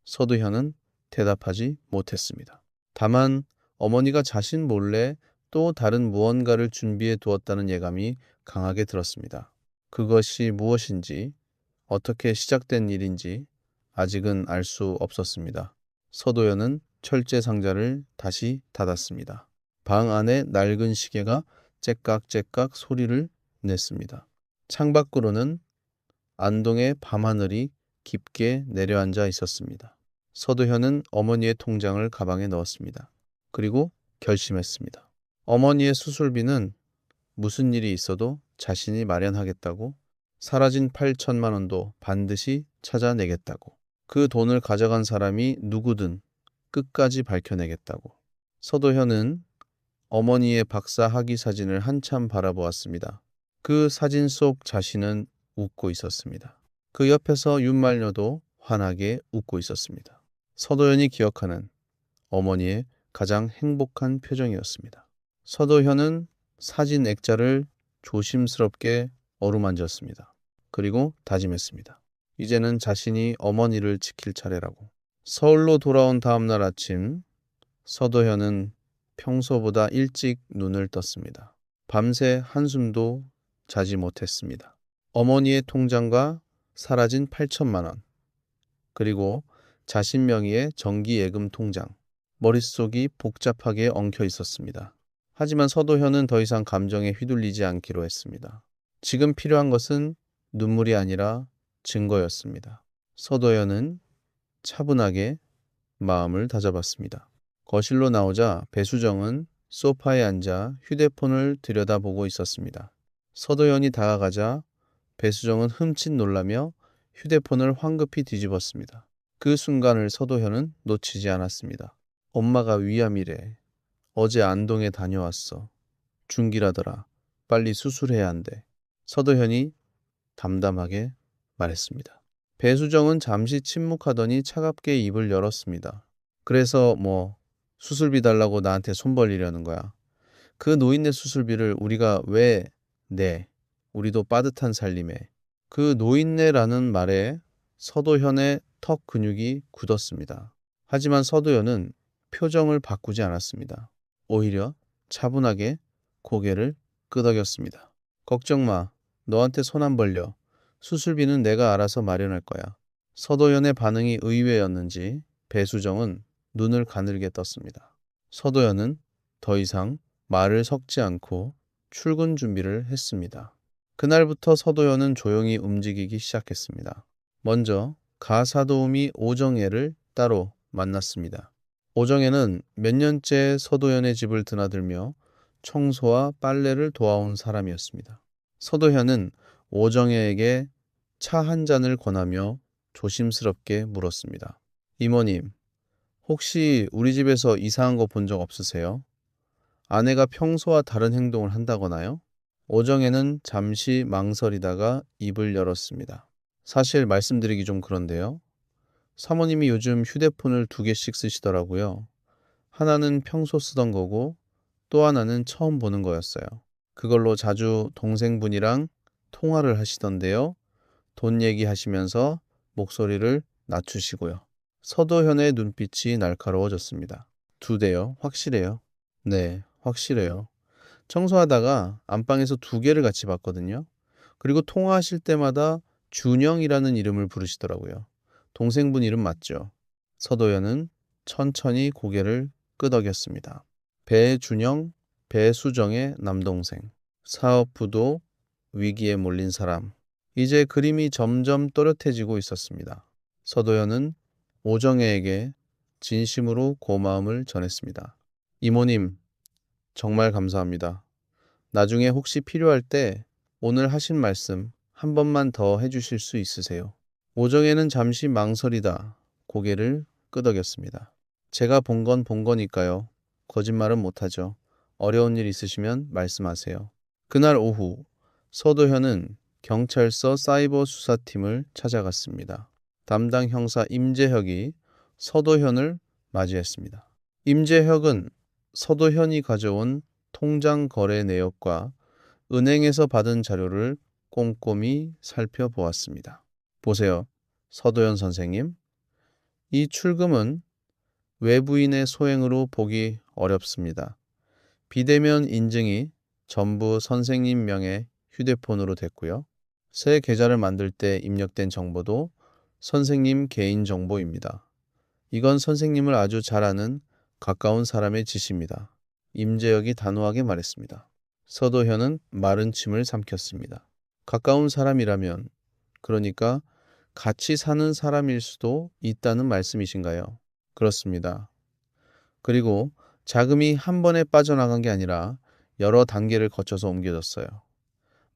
서도현은 대답하지 못했습니다. 다만 어머니가 자신 몰래 또 다른 무언가를 준비해 두었다는 예감이 강하게 들었습니다. 그것이 무엇인지, 어떻게 시작된 일인지 아직은 알 수 없었습니다. 서도현은 철제 상자를 다시 닫았습니다. 방 안에 낡은 시계가 째깍째깍 소리를 냈습니다. 창밖으로는 안동의 밤하늘이 깊게 내려앉아 있었습니다. 서도현은 어머니의 통장을 가방에 넣었습니다. 그리고 결심했습니다. 어머니의 수술비는 무슨 일이 있어도 자신이 마련하겠다고, 사라진 8천만 원도 반드시 찾아내겠다고, 그 돈을 가져간 사람이 누구든 끝까지 밝혀내겠다고. 서도현은 어머니의 박사 학위 사진을 한참 바라보았습니다. 그 사진 속 자신은 웃고 있었습니다. 그 옆에서 윤말녀도 환하게 웃고 있었습니다. 서도현이 기억하는 어머니의 가장 행복한 표정이었습니다. 서도현은 사진 액자를 조심스럽게 어루만졌습니다. 그리고 다짐했습니다. 이제는 자신이 어머니를 지킬 차례라고. 서울로 돌아온 다음 날 아침 서도현은 평소보다 일찍 눈을 떴습니다. 밤새 한숨도 자지 못했습니다. 어머니의 통장과 사라진 8천만 원, 그리고 자신 명의의 정기예금 통장, 머릿속이 복잡하게 엉켜 있었습니다. 하지만 서도현은 더 이상 감정에 휘둘리지 않기로 했습니다. 지금 필요한 것은 눈물이 아니라 증거였습니다. 서도현은 차분하게 마음을 다잡았습니다. 거실로 나오자 배수정은 소파에 앉아 휴대폰을 들여다보고 있었습니다. 서도현이 다가가자 배수정은 흠칫 놀라며 휴대폰을 황급히 뒤집었습니다. 그 순간을 서도현은 놓치지 않았습니다. 엄마가 위암이래. 어제 안동에 다녀왔어. 중기라더라. 빨리 수술해야 한대. 서도현이 담담하게 말했습니다. 배수정은 잠시 침묵하더니 차갑게 입을 열었습니다. 그래서 수술비 달라고 나한테 손 벌리려는 거야. 그 노인네 수술비를 우리가 왜 내? 우리도 빠듯한 살림에. 그 노인네라는 말에 서도현의 턱 근육이 굳었습니다. 하지만 서도현은 표정을 바꾸지 않았습니다. 오히려 차분하게 고개를 끄덕였습니다. 걱정 마. 너한테 손 안 벌려. 수술비는 내가 알아서 마련할 거야. 서도현의 반응이 의외였는지 배수정은 눈을 가늘게 떴습니다. 서도현은 더 이상 말을 섞지 않고 출근 준비를 했습니다. 그날부터 서도현은 조용히 움직이기 시작했습니다. 먼저 가사도우미 오정애를 따로 만났습니다. 오정애는 몇 년째 서도현의 집을 드나들며 청소와 빨래를 도와온 사람이었습니다. 서도현은 오정애에게 차 한 잔을 권하며 조심스럽게 물었습니다. 이모님, 혹시 우리 집에서 이상한 거 본 적 없으세요? 아내가 평소와 다른 행동을 한다거나요? 오정애는 잠시 망설이다가 입을 열었습니다. 사실 말씀드리기 좀 그런데요. 사모님이 요즘 휴대폰을 2개씩 쓰시더라고요. 하나는 평소 쓰던 거고 또 하나는 처음 보는 거였어요. 그걸로 자주 동생분이랑 통화를 하시던데요. 돈 얘기하시면서 목소리를 낮추시고요. 서도현의 눈빛이 날카로워졌습니다. 2대요? 확실해요? 네, 확실해요. 청소하다가 안방에서 2개를 같이 봤거든요. 그리고 통화하실 때마다 준영이라는 이름을 부르시더라고요. 동생분 이름 맞죠? 서도현은 천천히 고개를 끄덕였습니다. 배준영, 배수정의 남동생. 사업부도 위기에 몰린 사람. 이제 그림이 점점 또렷해지고 있었습니다. 서도현은 오정애에게 진심으로 고마움을 전했습니다. 이모님, 정말 감사합니다. 나중에 혹시 필요할 때 오늘 하신 말씀 한 번만 더 해주실 수 있으세요? 오정애는 잠시 망설이다 고개를 끄덕였습니다. 제가 본 건 본 거니까요. 거짓말은 못하죠. 어려운 일 있으시면 말씀하세요. 그날 오후 서도현은 경찰서 사이버 수사팀을 찾아갔습니다. 담당 형사 임재혁이 서도현을 맞이했습니다. 임재혁은 서도현이 가져온 통장 거래 내역과 은행에서 받은 자료를 꼼꼼히 살펴보았습니다. 보세요, 서도현 선생님. 이 출금은 외부인의 소행으로 보기 어렵습니다. 비대면 인증이 전부 선생님 명의 휴대폰으로 됐고요. 새 계좌를 만들 때 입력된 정보도 선생님 개인 정보입니다. 이건 선생님을 아주 잘 아는 가까운 사람의 짓입니다. 임재혁이 단호하게 말했습니다. 서도현은 마른 침을 삼켰습니다. 가까운 사람이라면, 그러니까 같이 사는 사람일 수도 있다는 말씀이신가요? 그렇습니다. 그리고 자금이 한 번에 빠져나간 게 아니라 여러 단계를 거쳐서 옮겨졌어요.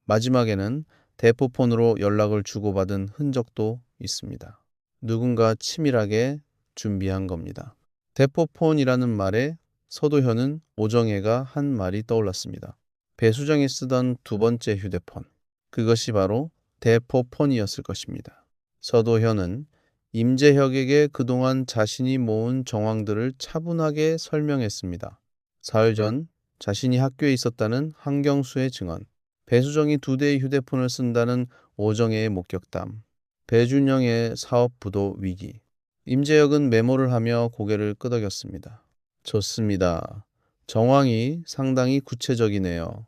마지막에는 대포폰으로 연락을 주고받은 흔적도 있습니다. 누군가 치밀하게 준비한 겁니다. 대포폰이라는 말에 서도현은 오정애가 한 말이 떠올랐습니다. 배수정이 쓰던 2번째 휴대폰. 그것이 바로 대포폰이었을 것입니다. 서도현은 임재혁에게 그동안 자신이 모은 정황들을 차분하게 설명했습니다. 사흘 전 자신이 학교에 있었다는 한경수의 증언, 배수정이 2대의 휴대폰을 쓴다는 오정혜의 목격담. 배준영의 사업 부도 위기. 임재혁은 메모를 하며 고개를 끄덕였습니다. 좋습니다. 정황이 상당히 구체적이네요.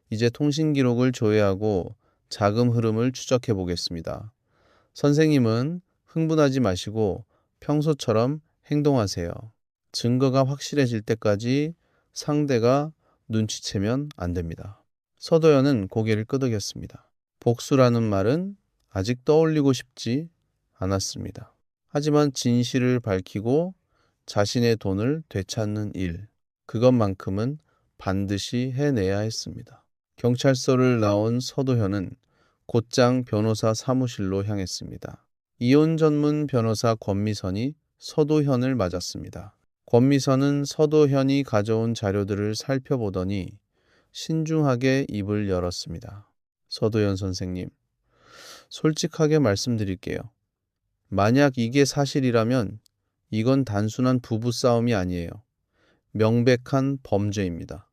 이제 통신 기록을 조회하고 자금 흐름을 추적해 보겠습니다. 선생님은 흥분하지 마시고 평소처럼 행동하세요. 증거가 확실해질 때까지 상대가 눈치채면 안 됩니다. 서도연은 고개를 끄덕였습니다. 복수라는 말은 아직 떠올리고 싶지 않았습니다. 하지만 진실을 밝히고 자신의 돈을 되찾는 일, 그것만큼은 반드시 해내야 했습니다. 경찰서를 나온 서도현은 곧장 변호사 사무실로 향했습니다. 이혼 전문 변호사 권미선이 서도현을 맞았습니다. 권미선은 서도현이 가져온 자료들을 살펴보더니 신중하게 입을 열었습니다. 서도현 선생님, 솔직하게 말씀드릴게요. 만약 이게 사실이라면 이건 단순한 부부싸움이 아니에요. 명백한 범죄입니다.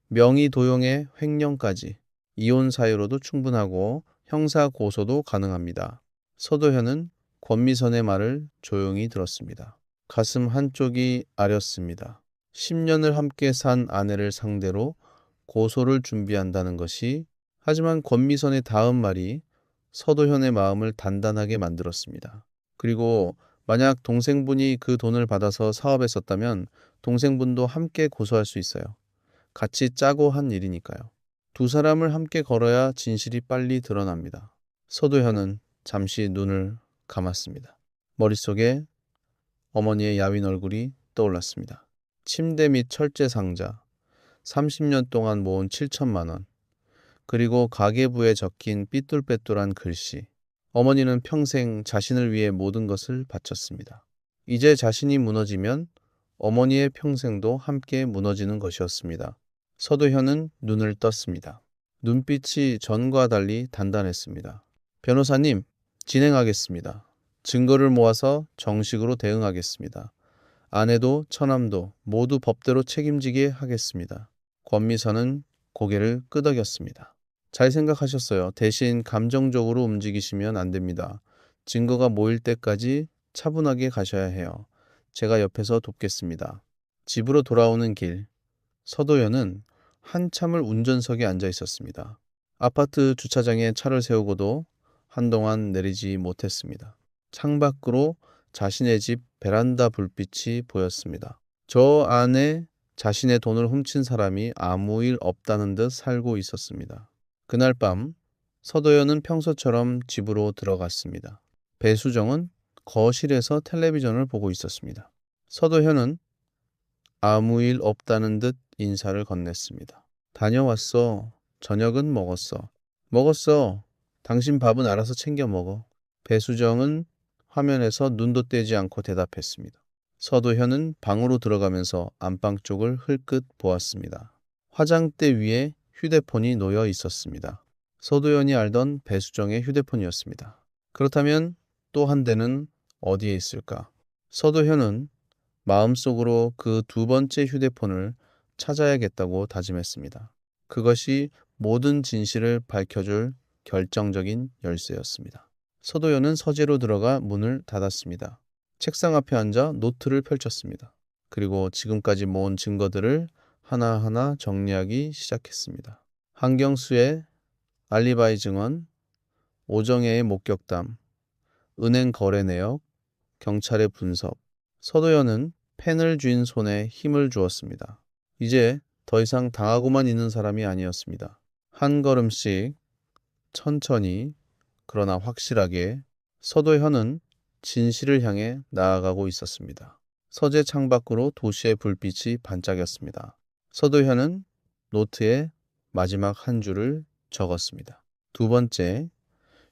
명의 도용의 횡령까지, 이혼 사유로도 충분하고 형사 고소도 가능합니다. 서도현은 권미선의 말을 조용히 들었습니다. 가슴 한쪽이 아렸습니다. 10년을 함께 산 아내를 상대로 고소를 준비한다는 것이, 하지만 권미선의 다음 말이 서도현의 마음을 단단하게 만들었습니다. 그리고 만약 동생분이 그 돈을 받아서 사업에 썼다면 동생분도 함께 고소할 수 있어요. 같이 짜고 한 일이니까요. 두 사람을 함께 걸어야 진실이 빨리 드러납니다. 서도현은 잠시 눈을 감았습니다. 머릿속에 어머니의 야윈 얼굴이 떠올랐습니다. 침대 및 철제 상자, 30년 동안 모은 7천만 원, 그리고 가계부에 적힌 삐뚤빼뚤한 글씨. 어머니는 평생 자신을 위해 모든 것을 바쳤습니다. 이제 자신이 무너지면 어머니의 평생도 함께 무너지는 것이었습니다. 서도현은 눈을 떴습니다. 눈빛이 전과 달리 단단했습니다. 변호사님, 진행하겠습니다. 증거를 모아서 정식으로 대응하겠습니다. 아내도 처남도 모두 법대로 책임지게 하겠습니다. 권미선은 고개를 끄덕였습니다. 잘 생각하셨어요. 대신 감정적으로 움직이시면 안 됩니다. 증거가 모일 때까지 차분하게 가셔야 해요. 제가 옆에서 돕겠습니다. 집으로 돌아오는 길, 서도현은 한참을 운전석에 앉아 있었습니다. 아파트 주차장에 차를 세우고도 한동안 내리지 못했습니다. 창밖으로 자신의 집 베란다 불빛이 보였습니다. 저 안에 자신의 돈을 훔친 사람이 아무 일 없다는 듯 살고 있었습니다. 그날 밤 서도현은 평소처럼 집으로 들어갔습니다. 배수정은 거실에서 텔레비전을 보고 있었습니다. 서도현은 아무 일 없다는 듯 인사를 건넸습니다. 다녀왔어. 저녁은 먹었어. 먹었어. 당신 밥은 알아서 챙겨 먹어. 배수정은 화면에서 눈도 떼지 않고 대답했습니다. 서도현은 방으로 들어가면서 안방 쪽을 흘끗 보았습니다. 화장대 위에 휴대폰이 놓여 있었습니다. 서도현이 알던 배수정의 휴대폰이었습니다. 그렇다면 또 한 대는 어디에 있을까? 서도현은 마음속으로 그 두 번째 휴대폰을 찾아야겠다고 다짐했습니다. 그것이 모든 진실을 밝혀줄 결정적인 열쇠였습니다. 서도현은 서재로 들어가 문을 닫았습니다. 책상 앞에 앉아 노트를 펼쳤습니다. 그리고 지금까지 모은 증거들을 하나하나 정리하기 시작했습니다. 한경수의 알리바이 증언, 오정혜의 목격담, 은행 거래 내역, 경찰의 분석. 서도현은 펜을 쥔 손에 힘을 주었습니다. 이제 더 이상 당하고만 있는 사람이 아니었습니다. 한 걸음씩 천천히 그러나 확실하게 서도현은 진실을 향해 나아가고 있었습니다. 서재 창밖으로 도시의 불빛이 반짝였습니다. 서도현은 노트에 마지막 한 줄을 적었습니다. 두 번째,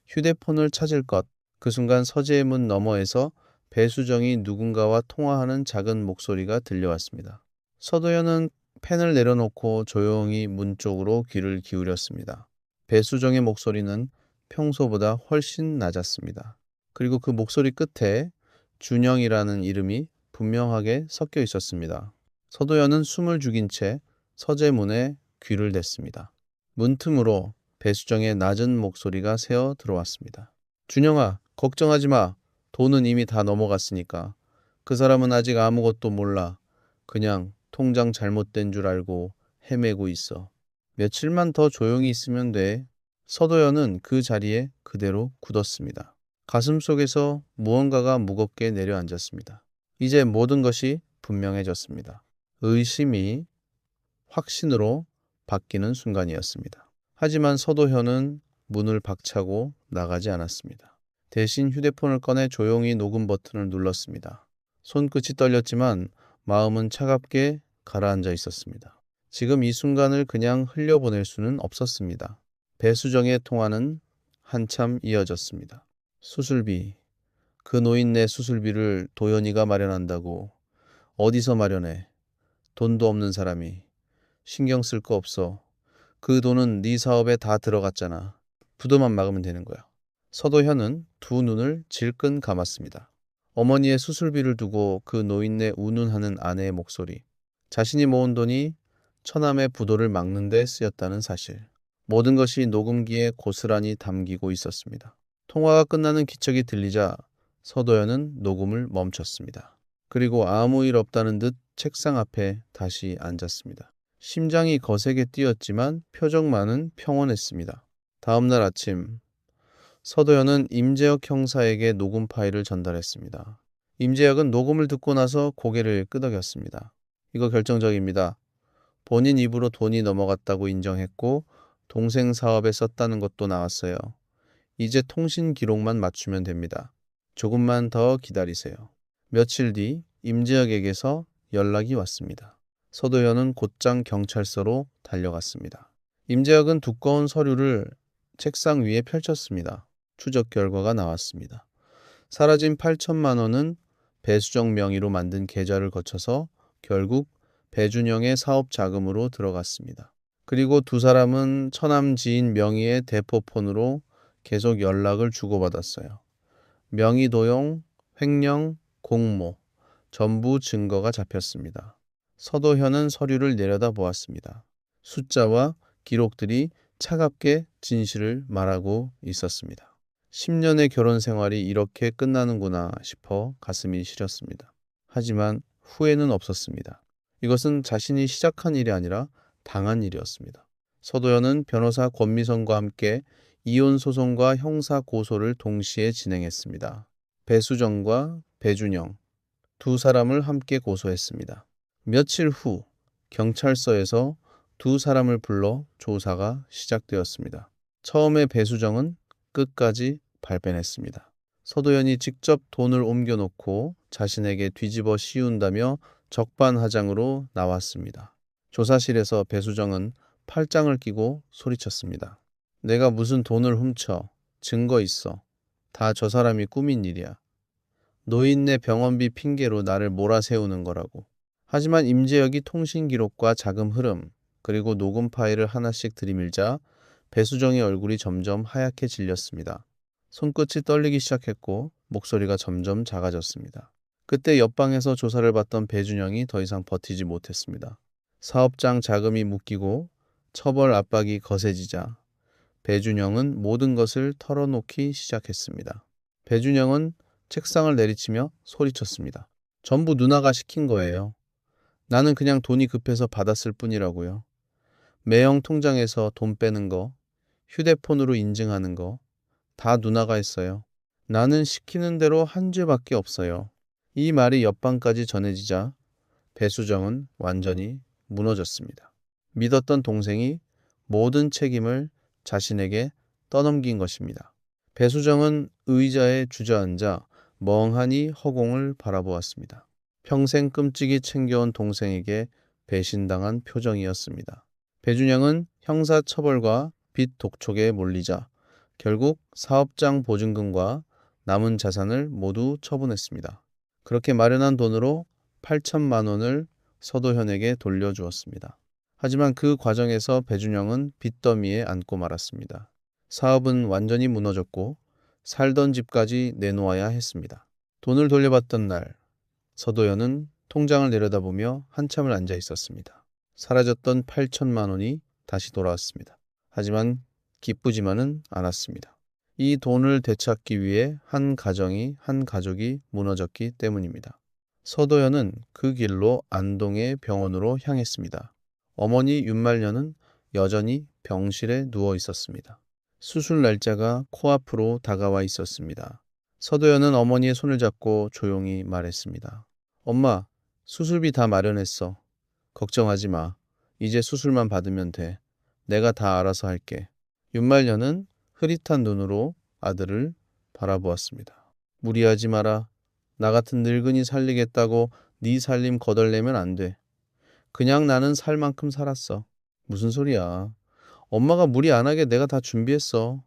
휴대폰을 찾을 것. 그 순간 서재의 문 너머에서 배수정이 누군가와 통화하는 작은 목소리가 들려왔습니다. 서도현은 펜을 내려놓고 조용히 문 쪽으로 귀를 기울였습니다. 배수정의 목소리는 평소보다 훨씬 낮았습니다. 그리고 그 목소리 끝에 준영이라는 이름이 분명하게 섞여 있었습니다. 서도현은 숨을 죽인 채 서재 문에 귀를 댔습니다. 문틈으로 배수정의 낮은 목소리가 새어 들어왔습니다. 준영아, 걱정하지 마. 돈은 이미 다 넘어갔으니까. 그 사람은 아직 아무것도 몰라. 그냥 통장 잘못된 줄 알고 헤매고 있어. 며칠만 더 조용히 있으면 돼. 서도연은 그 자리에 그대로 굳었습니다. 가슴속에서 무언가가 무겁게 내려앉았습니다. 이제 모든 것이 분명해졌습니다. 의심이 확신으로 바뀌는 순간이었습니다. 하지만 서도현은 문을 박차고 나가지 않았습니다. 대신 휴대폰을 꺼내 조용히 녹음 버튼을 눌렀습니다. 손끝이 떨렸지만 마음은 차갑게 가라앉아 있었습니다. 지금 이 순간을 그냥 흘려보낼 수는 없었습니다. 배수정의 통화는 한참 이어졌습니다. 수술비, 그 노인네 수술비를 도연이가 마련한다고. 어디서 마련해? 돈도 없는 사람이. 신경 쓸 거 없어. 그 돈은 네 사업에 다 들어갔잖아. 부도만 막으면 되는 거야. 서도현은 두 눈을 질끈 감았습니다. 어머니의 수술비를 두고 그 노인네 운운하는 아내의 목소리. 자신이 모은 돈이 처남의 부도를 막는 데 쓰였다는 사실. 모든 것이 녹음기에 고스란히 담기고 있었습니다. 통화가 끝나는 기척이 들리자 서도현은 녹음을 멈췄습니다. 그리고 아무 일 없다는 듯 책상 앞에 다시 앉았습니다. 심장이 거세게 뛰었지만 표정만은 평온했습니다. 다음 날 아침 서도현은 임재혁 형사에게 녹음 파일을 전달했습니다. 임재혁은 녹음을 듣고 나서 고개를 끄덕였습니다. 이거 결정적입니다. 본인 입으로 돈이 넘어갔다고 인정했고 동생 사업에 썼다는 것도 나왔어요. 이제 통신 기록만 맞추면 됩니다. 조금만 더 기다리세요. 며칠 뒤 임재혁에게서 연락이 왔습니다. 서도현은 곧장 경찰서로 달려갔습니다. 임재혁은 두꺼운 서류를 책상 위에 펼쳤습니다. 추적 결과가 나왔습니다. 사라진 8천만 원은 배수정 명의로 만든 계좌를 거쳐서 결국 배준영의 사업 자금으로 들어갔습니다. 그리고 두 사람은 처남 지인 명의의 대포폰으로 계속 연락을 주고받았어요. 명의 도용, 횡령, 공모, 전부 증거가 잡혔습니다. 서도현은 서류를 내려다 보았습니다. 숫자와 기록들이 차갑게 진실을 말하고 있었습니다. 10년의 결혼 생활이 이렇게 끝나는구나 싶어 가슴이 시렸습니다. 하지만 후회는 없었습니다. 이것은 자신이 시작한 일이 아니라 당한 일이었습니다. 서도현은 변호사 권미선과 함께 이혼 소송과 형사 고소를 동시에 진행했습니다. 배수정과 배준영 두 사람을 함께 고소했습니다. 며칠 후 경찰서에서 두 사람을 불러 조사가 시작되었습니다. 처음에 배수정은 끝까지 발뺌했습니다. 서도현이 직접 돈을 옮겨놓고 자신에게 뒤집어 씌운다며 적반하장으로 나왔습니다. 조사실에서 배수정은 팔짱을 끼고 소리쳤습니다. 내가 무슨 돈을 훔쳐. 증거 있어. 다 저 사람이 꾸민 일이야. 노인네 병원비 핑계로 나를 몰아세우는 거라고. 하지만 임재혁이 통신 기록과 자금 흐름, 그리고 녹음 파일을 하나씩 들이밀자 배수정의 얼굴이 점점 하얗게 질렸습니다. 손끝이 떨리기 시작했고 목소리가 점점 작아졌습니다. 그때 옆방에서 조사를 받던 배준영이 더 이상 버티지 못했습니다. 사업장 자금이 묶이고 처벌 압박이 거세지자 배준영은 모든 것을 털어놓기 시작했습니다. 배준영은 책상을 내리치며 소리쳤습니다. 전부 누나가 시킨 거예요. 나는 그냥 돈이 급해서 받았을 뿐이라고요. 매형 통장에서 돈 빼는 거, 휴대폰으로 인증하는 거, 다 누나가 했어요. 나는 시키는 대로 한 죄밖에 없어요. 이 말이 옆방까지 전해지자 배수정은 완전히 무너졌습니다. 믿었던 동생이 모든 책임을 자신에게 떠넘긴 것입니다. 배수정은 의자에 주저앉아 멍하니 허공을 바라보았습니다. 평생 끔찍이 챙겨온 동생에게 배신당한 표정이었습니다. 배준영은 형사처벌과 빚 독촉에 몰리자 결국 사업장 보증금과 남은 자산을 모두 처분했습니다. 그렇게 마련한 돈으로 8천만 원을 서도현에게 돌려주었습니다. 하지만 그 과정에서 배준영은 빚더미에 앉고 말았습니다. 사업은 완전히 무너졌고 살던 집까지 내놓아야 했습니다. 돈을 돌려받던 날 서도현은 통장을 내려다보며 한참을 앉아 있었습니다. 사라졌던 8천만 원이 다시 돌아왔습니다. 하지만 기쁘지만은 않았습니다. 이 돈을 되찾기 위해 한 가족이 무너졌기 때문입니다. 서도연은 그 길로 안동의 병원으로 향했습니다. 어머니 윤말년은 여전히 병실에 누워 있었습니다. 수술 날짜가 코앞으로 다가와 있었습니다. 서도연은 어머니의 손을 잡고 조용히 말했습니다. 엄마, 수술비 다 마련했어. 걱정하지 마. 이제 수술만 받으면 돼. 내가 다 알아서 할게. 윤말년은 흐릿한 눈으로 아들을 바라보았습니다. 무리하지 마라. 나 같은 늙은이 살리겠다고 네 살림 거덜내면 안 돼. 그냥 나는 살 만큼 살았어. 무슨 소리야. 엄마가 무리 안 하게 내가 다 준비했어.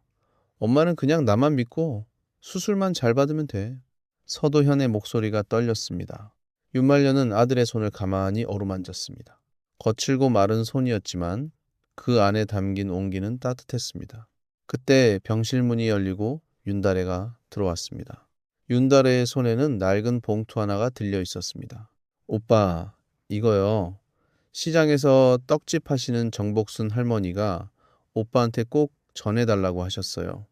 엄마는 그냥 나만 믿고 수술만 잘 받으면 돼. 서도현의 목소리가 떨렸습니다. 윤말년은 아들의 손을 가만히 어루만졌습니다. 거칠고 마른 손이었지만 그 안에 담긴 온기는 따뜻했습니다. 그때 병실 문이 열리고 윤다래가 들어왔습니다. 윤다래의 손에는 낡은 봉투 하나가 들려 있었습니다. 오빠, 이거요. 시장에서 떡집 하시는 정복순 할머니가 오빠한테 꼭 전해달라고 하셨어요.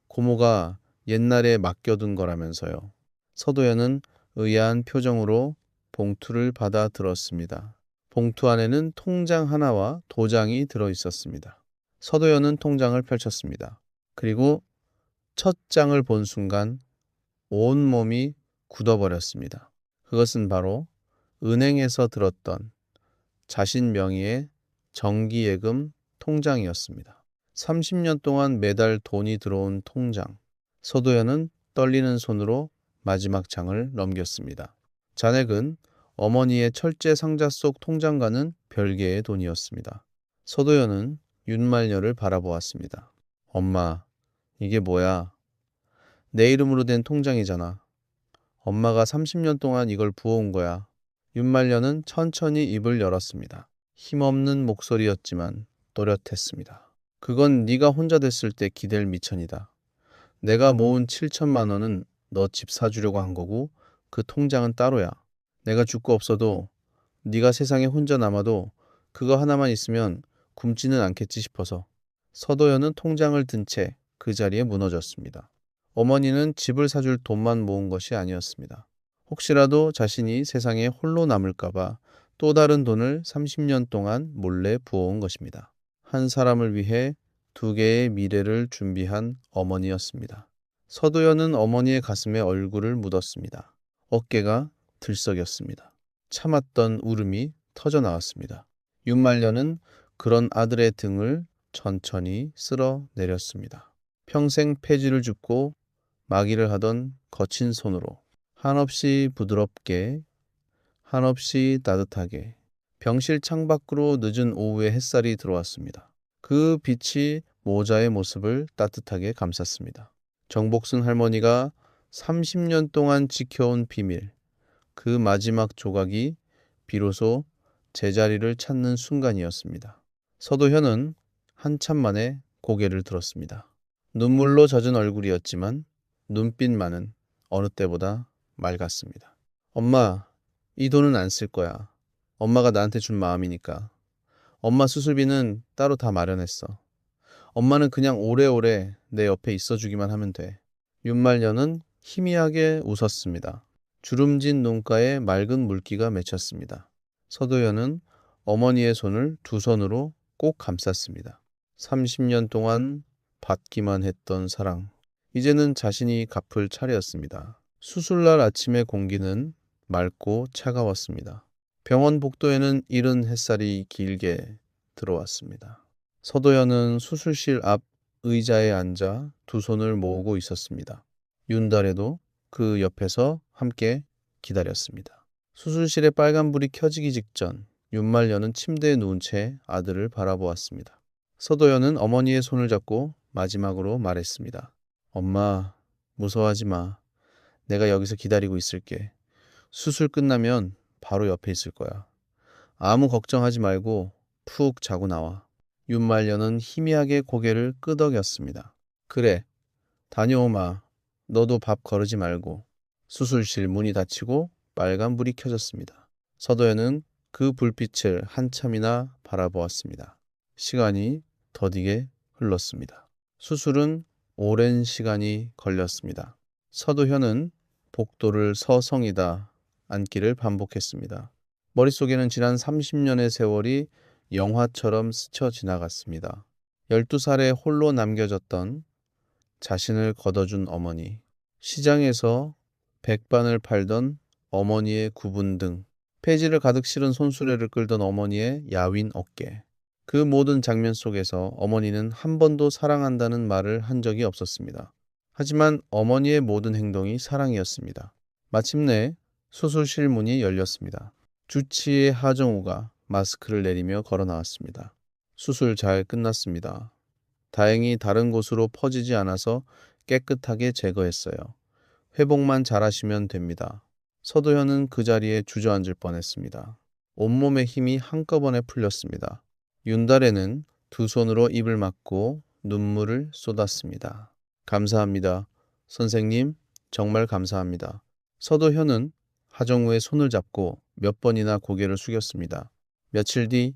고모가 옛날에 맡겨둔 거라면서요. 서도연은 의아한 표정으로 봉투를 받아 들었습니다. 봉투 안에는 통장 하나와 도장이 들어 있었습니다. 서도연은 통장을 펼쳤습니다. 그리고 첫 장을 본 순간 온몸이 굳어버렸습니다. 그것은 바로 은행에서 들었던 자신 명의의 정기예금 통장이었습니다. 30년 동안 매달 돈이 들어온 통장. 서도연은 떨리는 손으로 마지막 장을 넘겼습니다. 잔액은 어머니의 철제 상자 속 통장과는 별개의 돈이었습니다. 서도연은 윤말녀를 바라보았습니다. 엄마, 이게 뭐야? 내 이름으로 된 통장이잖아. 엄마가 30년 동안 이걸 부어온 거야. 윤말년은 천천히 입을 열었습니다. 힘없는 목소리였지만 또렷했습니다. 그건 네가 혼자 됐을 때 기댈 미천이다. 내가 모은 7천만 원은 너 집 사주려고 한 거고 그 통장은 따로야. 내가 죽고 없어도 네가 세상에 혼자 남아도 그거 하나만 있으면 굶지는 않겠지 싶어서. 서도연은 통장을 든 채 그 자리에 무너졌습니다. 어머니는 집을 사줄 돈만 모은 것이 아니었습니다. 혹시라도 자신이 세상에 홀로 남을까봐 또 다른 돈을 30년 동안 몰래 부어온 것입니다. 한 사람을 위해 두 개의 미래를 준비한 어머니였습니다. 서도연은 어머니의 가슴에 얼굴을 묻었습니다. 어깨가 들썩였습니다. 참았던 울음이 터져 나왔습니다. 윤말년은 그런 아들의 등을 천천히 쓸어 내렸습니다. 평생 폐지를 줍고 마기를 하던 거친 손으로 한없이 부드럽게, 한없이 따뜻하게 병실 창밖으로 늦은 오후에 햇살이 들어왔습니다. 그 빛이 모자의 모습을 따뜻하게 감쌌습니다. 정복순 할머니가 30년 동안 지켜온 비밀, 그 마지막 조각이 비로소 제자리를 찾는 순간이었습니다. 서도현은 한참 만에 고개를 들었습니다. 눈물로 젖은 얼굴이었지만 눈빛만은 어느 때보다 맑았습니다. 엄마, 이 돈은 안 쓸 거야. 엄마가 나한테 준 마음이니까. 엄마 수술비는 따로 다 마련했어. 엄마는 그냥 오래오래 내 옆에 있어주기만 하면 돼. 윤말년은 희미하게 웃었습니다. 주름진 눈가에 맑은 물기가 맺혔습니다. 서도연은 어머니의 손을 두 손으로 꼭 감쌌습니다. 30년 동안 받기만 했던 사랑. 이제는 자신이 갚을 차례였습니다. 수술날 아침의 공기는 맑고 차가웠습니다. 병원 복도에는 이른 햇살이 길게 들어왔습니다. 서도연은 수술실 앞 의자에 앉아 두 손을 모으고 있었습니다. 윤달에도 그 옆에서 함께 기다렸습니다. 수술실의 빨간불이 켜지기 직전 윤말년은 침대에 누운 채 아들을 바라보았습니다. 서도연은 어머니의 손을 잡고 마지막으로 말했습니다. 엄마, 무서워하지 마. 내가 여기서 기다리고 있을게. 수술 끝나면 바로 옆에 있을 거야. 아무 걱정하지 말고 푹 자고 나와. 윤말년은 희미하게 고개를 끄덕였습니다. 그래, 다녀오마. 너도 밥 거르지 말고. 수술실 문이 닫히고 빨간불이 켜졌습니다. 서도연은 그 불빛을 한참이나 바라보았습니다. 시간이 더디게 흘렀습니다. 수술은 오랜 시간이 걸렸습니다. 서도현은 복도를 서성이다 앉기를 반복했습니다. 머릿속에는 지난 30년의 세월이 영화처럼 스쳐 지나갔습니다. 12살에 홀로 남겨졌던 자신을 걷어준 어머니, 시장에서 백반을 팔던 어머니의 구분 등 폐지를 가득 실은 손수레를 끌던 어머니의 야윈 어깨. 그 모든 장면 속에서 어머니는 한 번도 사랑한다는 말을 한 적이 없었습니다. 하지만 어머니의 모든 행동이 사랑이었습니다. 마침내 수술실 문이 열렸습니다. 주치의 하정우가 마스크를 내리며 걸어 나왔습니다. 수술 잘 끝났습니다. 다행히 다른 곳으로 퍼지지 않아서 깨끗하게 제거했어요. 회복만 잘하시면 됩니다. 서도현은 그 자리에 주저앉을 뻔했습니다. 온몸의 힘이 한꺼번에 풀렸습니다. 윤달에는 두 손으로 입을 막고 눈물을 쏟았습니다. 감사합니다. 선생님, 정말 감사합니다. 서도현은 하정우의 손을 잡고 몇 번이나 고개를 숙였습니다. 며칠 뒤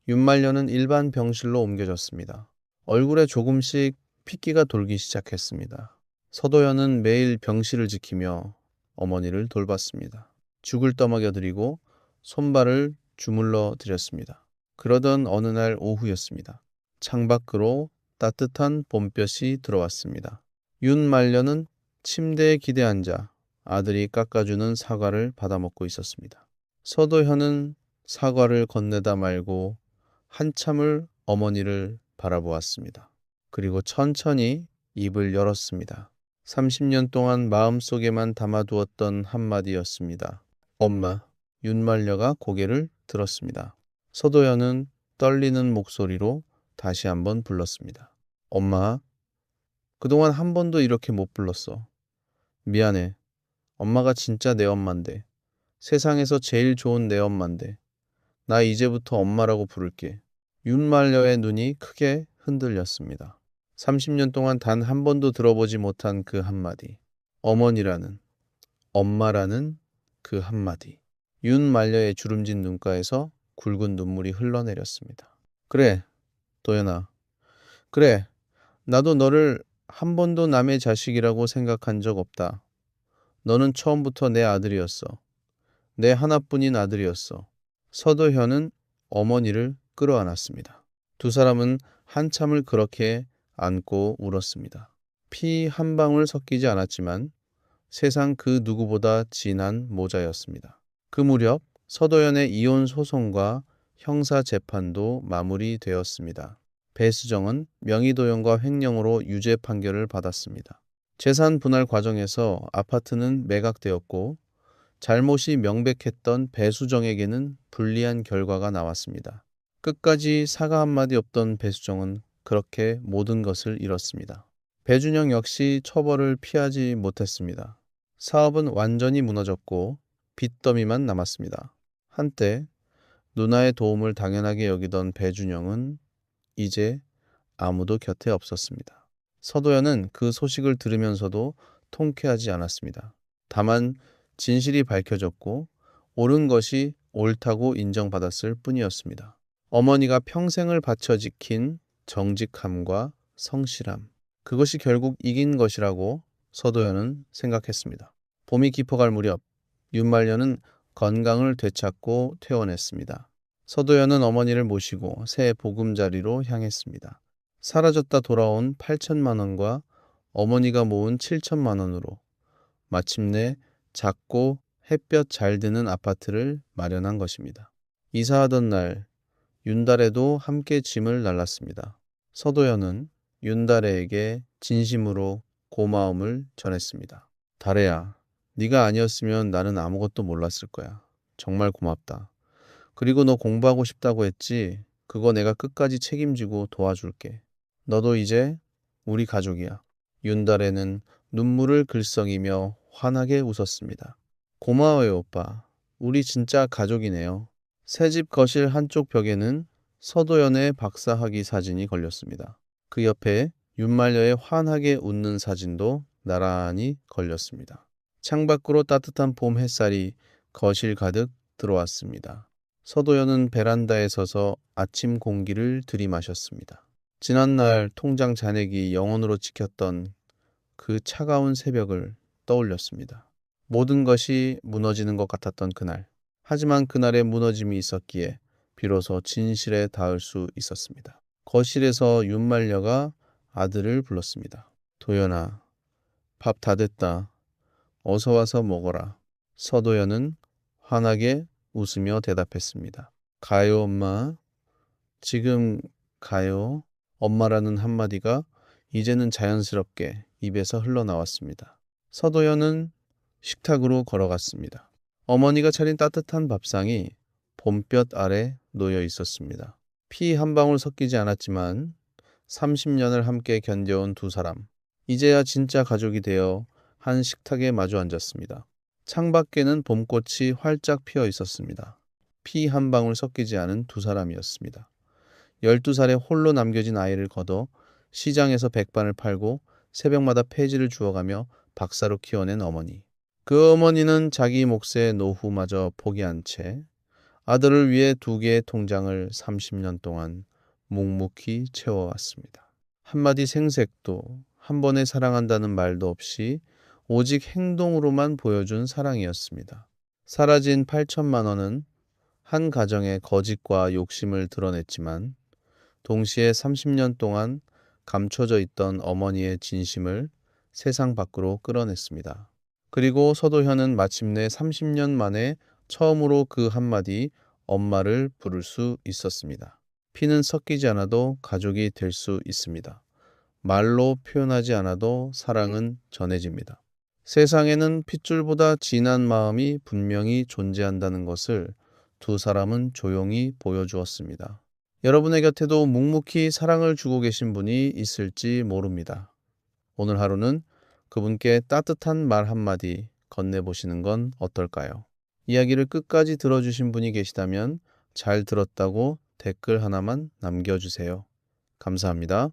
윤말년은 일반 병실로 옮겨졌습니다. 얼굴에 조금씩 핏기가 돌기 시작했습니다. 서도현은 매일 병실을 지키며 어머니를 돌봤습니다. 죽을 떠먹여 드리고 손발을 주물러 드렸습니다. 그러던 어느 날 오후였습니다. 창밖으로 따뜻한 봄볕이 들어왔습니다. 윤말년은 침대에 기대 앉아 아들이 깎아주는 사과를 받아먹고 있었습니다. 서도현은 사과를 건네다 말고 한참을 어머니를 바라보았습니다. 그리고 천천히 입을 열었습니다. 30년 동안 마음속에만 담아두었던 한마디였습니다. 엄마. 윤말녀가 고개를 들었습니다. 서도현은 떨리는 목소리로 다시 한번 불렀습니다. 엄마. 그동안 한 번도 이렇게 못 불렀어. 미안해. 엄마가 진짜 내 엄마인데. 세상에서 제일 좋은 내 엄마인데. 나 이제부터 엄마라고 부를게. 윤말녀의 눈이 크게 흔들렸습니다. 30년 동안 단 한 번도 들어보지 못한 그 한마디. 어머니라는, 엄마라는 그 한마디. 윤말녀의 주름진 눈가에서 굵은 눈물이 흘러내렸습니다. 그래, 도연아. 그래, 나도 너를 한 번도 남의 자식이라고 생각한 적 없다. 너는 처음부터 내 아들이었어. 내 하나뿐인 아들이었어. 서도현은 어머니를 끌어안았습니다. 두 사람은 한참을 그렇게 안고 울었습니다. 피 한 방울 섞이지 않았지만 세상 그 누구보다 진한 모자였습니다. 그 무렵 서도현의 이혼 소송과 형사 재판도 마무리되었습니다. 배수정은 명의도용과 횡령으로 유죄 판결을 받았습니다. 재산 분할 과정에서 아파트는 매각되었고 잘못이 명백했던 배수정에게는 불리한 결과가 나왔습니다. 끝까지 사과 한마디 없던 배수정은 그렇게 모든 것을 잃었습니다. 배준영 역시 처벌을 피하지 못했습니다. 사업은 완전히 무너졌고 빚더미만 남았습니다. 한때 누나의 도움을 당연하게 여기던 배준영은 이제 아무도 곁에 없었습니다. 서도현은 그 소식을 들으면서도 통쾌하지 않았습니다. 다만 진실이 밝혀졌고 옳은 것이 옳다고 인정받았을 뿐이었습니다. 어머니가 평생을 바쳐 지킨 정직함과 성실함, 그것이 결국 이긴 것이라고 서도현은 생각했습니다. 봄이 깊어갈 무렵 윤말년은 건강을 되찾고 퇴원했습니다. 서도현은 어머니를 모시고 새 보금자리로 향했습니다. 사라졌다 돌아온 8천만 원과 어머니가 모은 7천만 원으로 마침내 작고 햇볕 잘 드는 아파트를 마련한 것입니다. 이사하던 날 윤달에도 함께 짐을 날랐습니다. 서도현은 윤달에에게 진심으로 고마움을 전했습니다. 달애야, 네가 아니었으면 나는 아무것도 몰랐을 거야. 정말 고맙다. 그리고 너 공부하고 싶다고 했지? 그거 내가 끝까지 책임지고 도와줄게. 너도 이제 우리 가족이야. 윤달에는 눈물을 글썽이며 환하게 웃었습니다. 고마워요, 오빠. 우리 진짜 가족이네요. 새집 거실 한쪽 벽에는 서도연의 박사학위 사진이 걸렸습니다. 그 옆에 윤말녀의 환하게 웃는 사진도 나란히 걸렸습니다. 창밖으로 따뜻한 봄 햇살이 거실 가득 들어왔습니다. 서도연은 베란다에 서서 아침 공기를 들이마셨습니다. 지난날 통장 잔액이 0원으로 찍혔던 그 차가운 새벽을 떠올렸습니다. 모든 것이 무너지는 것 같았던 그날. 하지만 그날의 무너짐이 있었기에 비로소 진실에 닿을 수 있었습니다. 거실에서 윤말녀가 아들을 불렀습니다. 도연아, 밥 다 됐다. 어서 와서 먹어라. 서도연은 환하게 웃으며 대답했습니다. 가요, 엄마. 지금 가요. 엄마라는 한마디가 이제는 자연스럽게 입에서 흘러나왔습니다. 서도연은 식탁으로 걸어갔습니다. 어머니가 차린 따뜻한 밥상이 봄볕 아래 놓여 있었습니다. 피 한 방울 섞이지 않았지만 30년을 함께 견뎌온 두 사람. 이제야 진짜 가족이 되어 한 식탁에 마주 앉았습니다. 창밖에는 봄꽃이 활짝 피어 있었습니다. 피 한 방울 섞이지 않은 두 사람이었습니다. 12살에 홀로 남겨진 아이를 걷어 시장에서 백반을 팔고 새벽마다 폐지를 주워가며 박사로 키워낸 어머니. 그 어머니는 자기 몫의 노후마저 포기한 채 아들을 위해 2개의 통장을 30년 동안 묵묵히 채워왔습니다. 한마디 생색도, 한 번에 사랑한다는 말도 없이 오직 행동으로만 보여준 사랑이었습니다. 사라진 8천만 원은 한 가정의 거짓과 욕심을 드러냈지만 동시에 30년 동안 감춰져 있던 어머니의 진심을 세상 밖으로 끌어냈습니다. 그리고 서도현은 마침내 30년 만에 처음으로 그 한마디 엄마를 부를 수 있었습니다. 피는 섞이지 않아도 가족이 될 수 있습니다. 말로 표현하지 않아도 사랑은 전해집니다. 세상에는 핏줄보다 진한 마음이 분명히 존재한다는 것을 두 사람은 조용히 보여주었습니다. 여러분의 곁에도 묵묵히 사랑을 주고 계신 분이 있을지 모릅니다. 오늘 하루는 그분께 따뜻한 말 한마디 건네보시는 건 어떨까요? 이야기를 끝까지 들어주신 분이 계시다면 잘 들었다고 댓글 하나만 남겨주세요. 감사합니다.